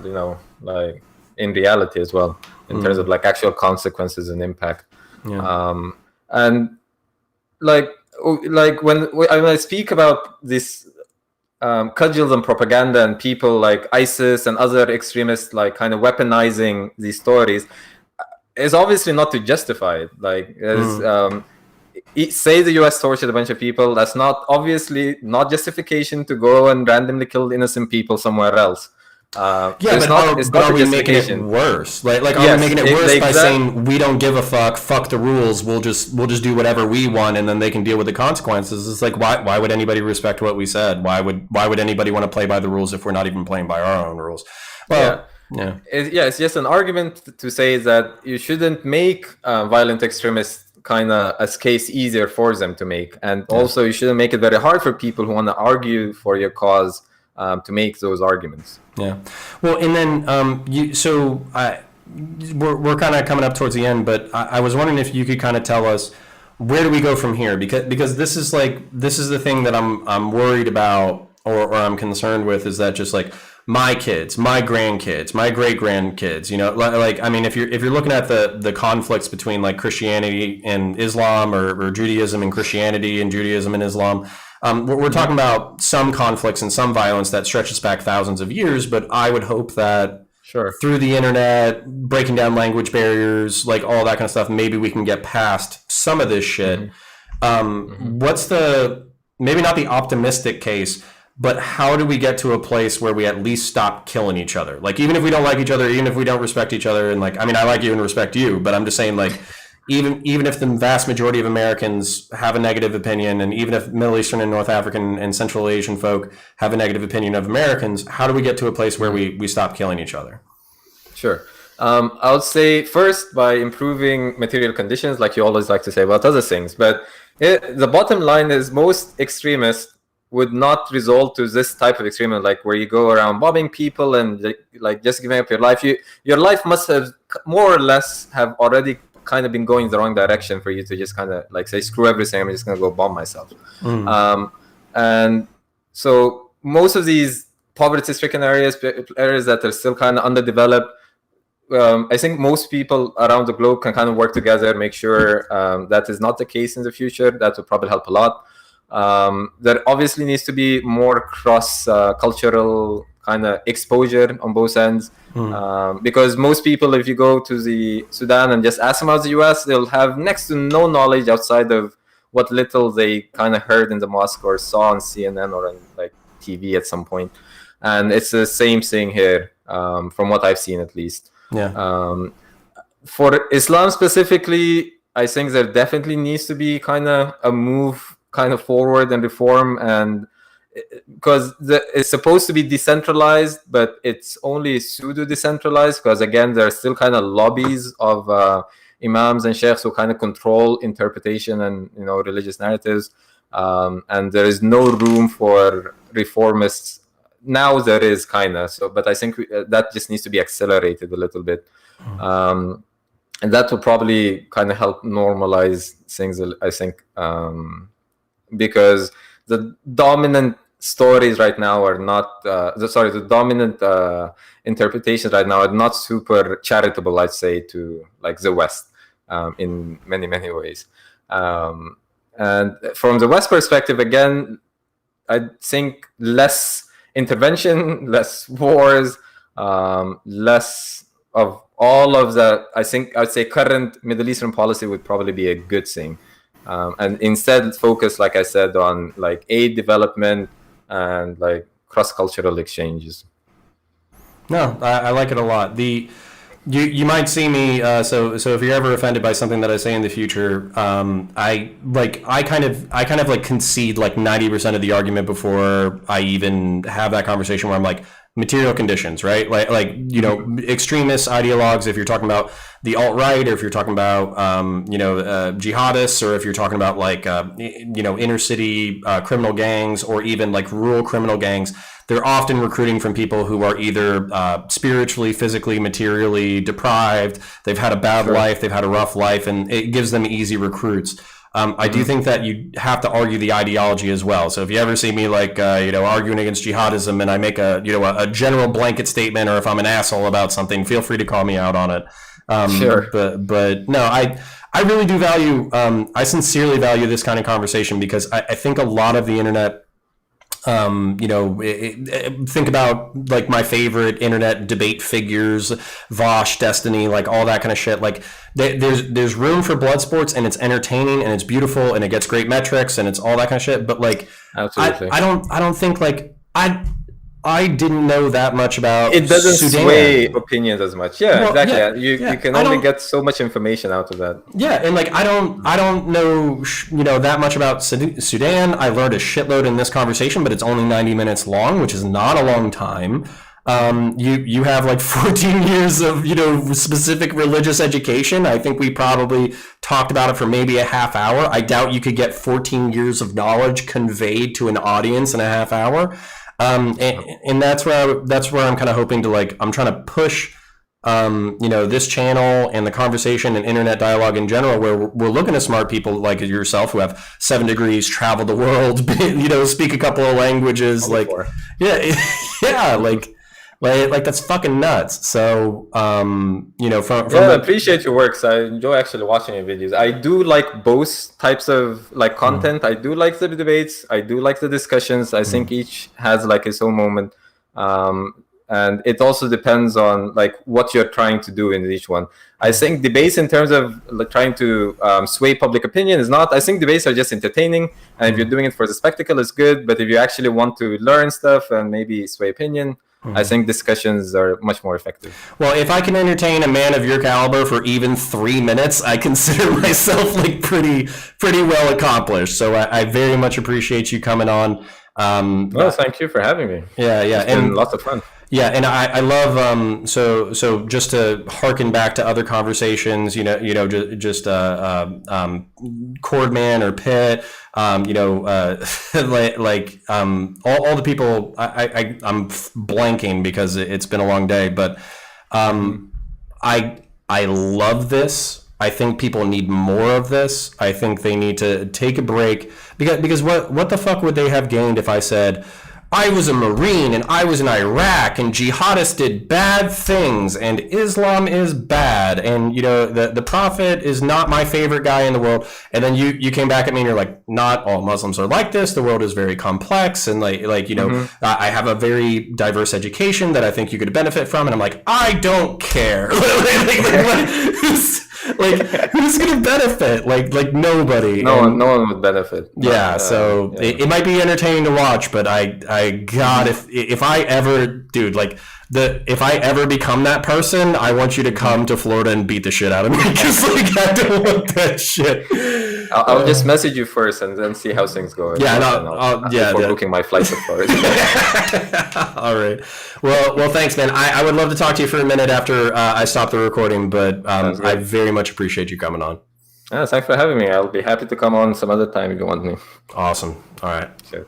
like in reality as well, in terms of like actual consequences and impact. And like when I speak about this cudgels and propaganda and people like ISIS and other extremists like kind of weaponizing these stories, is obviously not to justify it. Like say the US tortured a bunch of people, that's not obviously not justification to go and randomly kill innocent people somewhere else. But are we making it worse? Are we making it worse by saying we don't give a fuck the rules, we'll just do whatever we want, and then they can deal with the consequences? It's like, why would anybody respect what we said? Why would anybody want to play by the rules if we're not even playing by our own rules? Well, it's just an argument to say that you shouldn't make violent extremists kind of a case easier for them to make, and also you shouldn't make it very hard for people who want to argue for your cause to make those arguments. Yeah. Well, and then we're kind of coming up towards the end, but I was wondering if you could kind of tell us, where do we go from here? Because this is the thing that I'm worried about, or I'm concerned with, is that just like my kids, my grandkids, my great grandkids, like I mean, if you're looking at the conflicts between like Christianity and Islam, or Judaism and Christianity, and Judaism and Islam, we're talking about some conflicts and some violence that stretches back thousands of years. But I would hope that through the internet, breaking down language barriers, like all that kind of stuff, maybe we can get past some of this shit. What's maybe not the optimistic case, but how do we get to a place where we at least stop killing each other? Like, even if we don't like each other, even if we don't respect each other, and like, I mean, I like you and respect you, but I'm just saying, like, even if the vast majority of Americans have a negative opinion, and even if Middle Eastern and North African and Central Asian folk have a negative opinion of Americans, how do we get to a place where we stop killing each other? Sure. I would say first by improving material conditions, like you always like to say about other things. But the bottom line is most extremists would not result to this type of extremism, like where you go around mobbing people and like just giving up your life. Your life must have more or less have already kind of been going the wrong direction for you to just kind of like say, screw everything, I'm just going to go bomb myself. And so most of these poverty-stricken areas that are still kind of underdeveloped, I think most people around the globe can kind of work together, make sure that is not the case in the future. That would probably help a lot. There obviously needs to be more cross-cultural kind of exposure on both ends, because most people, if you go to the Sudan and just ask them about the US, they'll have next to no knowledge outside of what little they kind of heard in the mosque or saw on CNN or on like TV at some point. And it's the same thing here, from what I've seen at least. Yeah. For Islam specifically, I think there definitely needs to be kind of a move kind of forward and reform, and because it's supposed to be decentralized, but it's only pseudo decentralized, because again there are still kind of lobbies of imams and sheikhs who kind of control interpretation and religious narratives, and there is no room for reformists. Now there is kind of, so, but I think that just needs to be accelerated a little bit. And that will probably kind of help normalize things, I think, because the dominant stories right now are not, the dominant interpretations right now are not super charitable, I'd say, to like the West, in many, many ways. And from the West perspective, again, I think less intervention, less wars, less of all of the, I think I'd say current Middle Eastern policy would probably be a good thing. And instead focus, like I said, on like aid development and like cross-cultural exchanges. No, I like it a lot. You might see me. So if you're ever offended by something that I say in the future, I kind of like concede like 90% of the argument before I even have that conversation, where I'm like, material conditions, right? Like extremist ideologues, if you're talking about the alt-right, or if you're talking about jihadists, or if you're talking about like inner city criminal gangs, or even like rural criminal gangs, they're often recruiting from people who are either spiritually, physically, materially deprived. They've had a bad life, they've had a rough life, and it gives them easy recruits. I do think that you have to argue the ideology as well. So if you ever see me like arguing against jihadism, and I make a general blanket statement, or if I'm an asshole about something, feel free to call me out on it. Sure. But no, I really do value. I sincerely value this kind of conversation, because I think a lot of the internet. Think about like my favorite internet debate figures, Vosh, Destiny, like all that kind of shit. Like there's room for blood sports, and it's entertaining, and it's beautiful, and it gets great metrics, and it's all that kind of shit. But like, absolutely, I don't think like I didn't know that much about it. Doesn't Sudan. sway opinions as much. Yeah, well, exactly. Yeah, you can only get so much information out of that. Yeah, and like I don't know that much about Sudan. I learned a shitload in this conversation, but it's only 90 minutes long, which is not a long time. You have like 14 years of specific religious education. I think we probably talked about it for maybe a half hour. I doubt you could get 14 years of knowledge conveyed to an audience in a half hour. And that's where I'm kind of hoping to, like, I'm trying to push, this channel and the conversation and internet dialogue in general, where we're looking at smart people like yourself who have 7 degrees, traveled the world, speak a couple of languages, like, yeah, like that's fucking nuts. So, I appreciate your works. I enjoy actually watching your videos. I do like both types of like content. I do like the debates. I do like the discussions. I think each has like its own moment. And it also depends on like what you're trying to do in each one. I think debates in terms of like trying to sway public opinion is not. I think debates are just entertaining, and if you're doing it for the spectacle, it's good. But if you actually want to learn stuff and maybe sway opinion, I think discussions are much more effective. Well, if I can entertain a man of your caliber for even 3 minutes, I consider myself like pretty well accomplished. So I very much appreciate you coming on. Well, thank you for having me. Yeah, it's been lots of fun. Yeah, and I love so just to harken back to other conversations, just Cordman or Pitt, all the people. I'm blanking because it's been a long day, but I love this. I think people need more of this. I think they need to take a break, because what the fuck would they have gained if I said, I was a Marine and I was in Iraq and jihadists did bad things and Islam is bad and the Prophet is not my favorite guy in the world, and then you came back at me and you're like, not all Muslims are like this, the world is very complex, and I have a very diverse education that I think you could benefit from, and I'm like, I don't care. Like, who's gonna benefit? Like nobody. No one, And no one would benefit. yeah, so Yeah. it might be entertaining to watch, but God, if I ever, dude, like if I ever become that person, I want you to come to Florida and beat the shit out of me because like I don't want that shit. I'll just message you first and then see how things go. Yeah, Before booking my flight to Florida. All right. Well, thanks, man. I would love to talk to you for a minute after I stop the recording, but I very much appreciate you coming on. Yeah, thanks for having me. I'll be happy to come on some other time if you want me. Awesome. All right. Sure.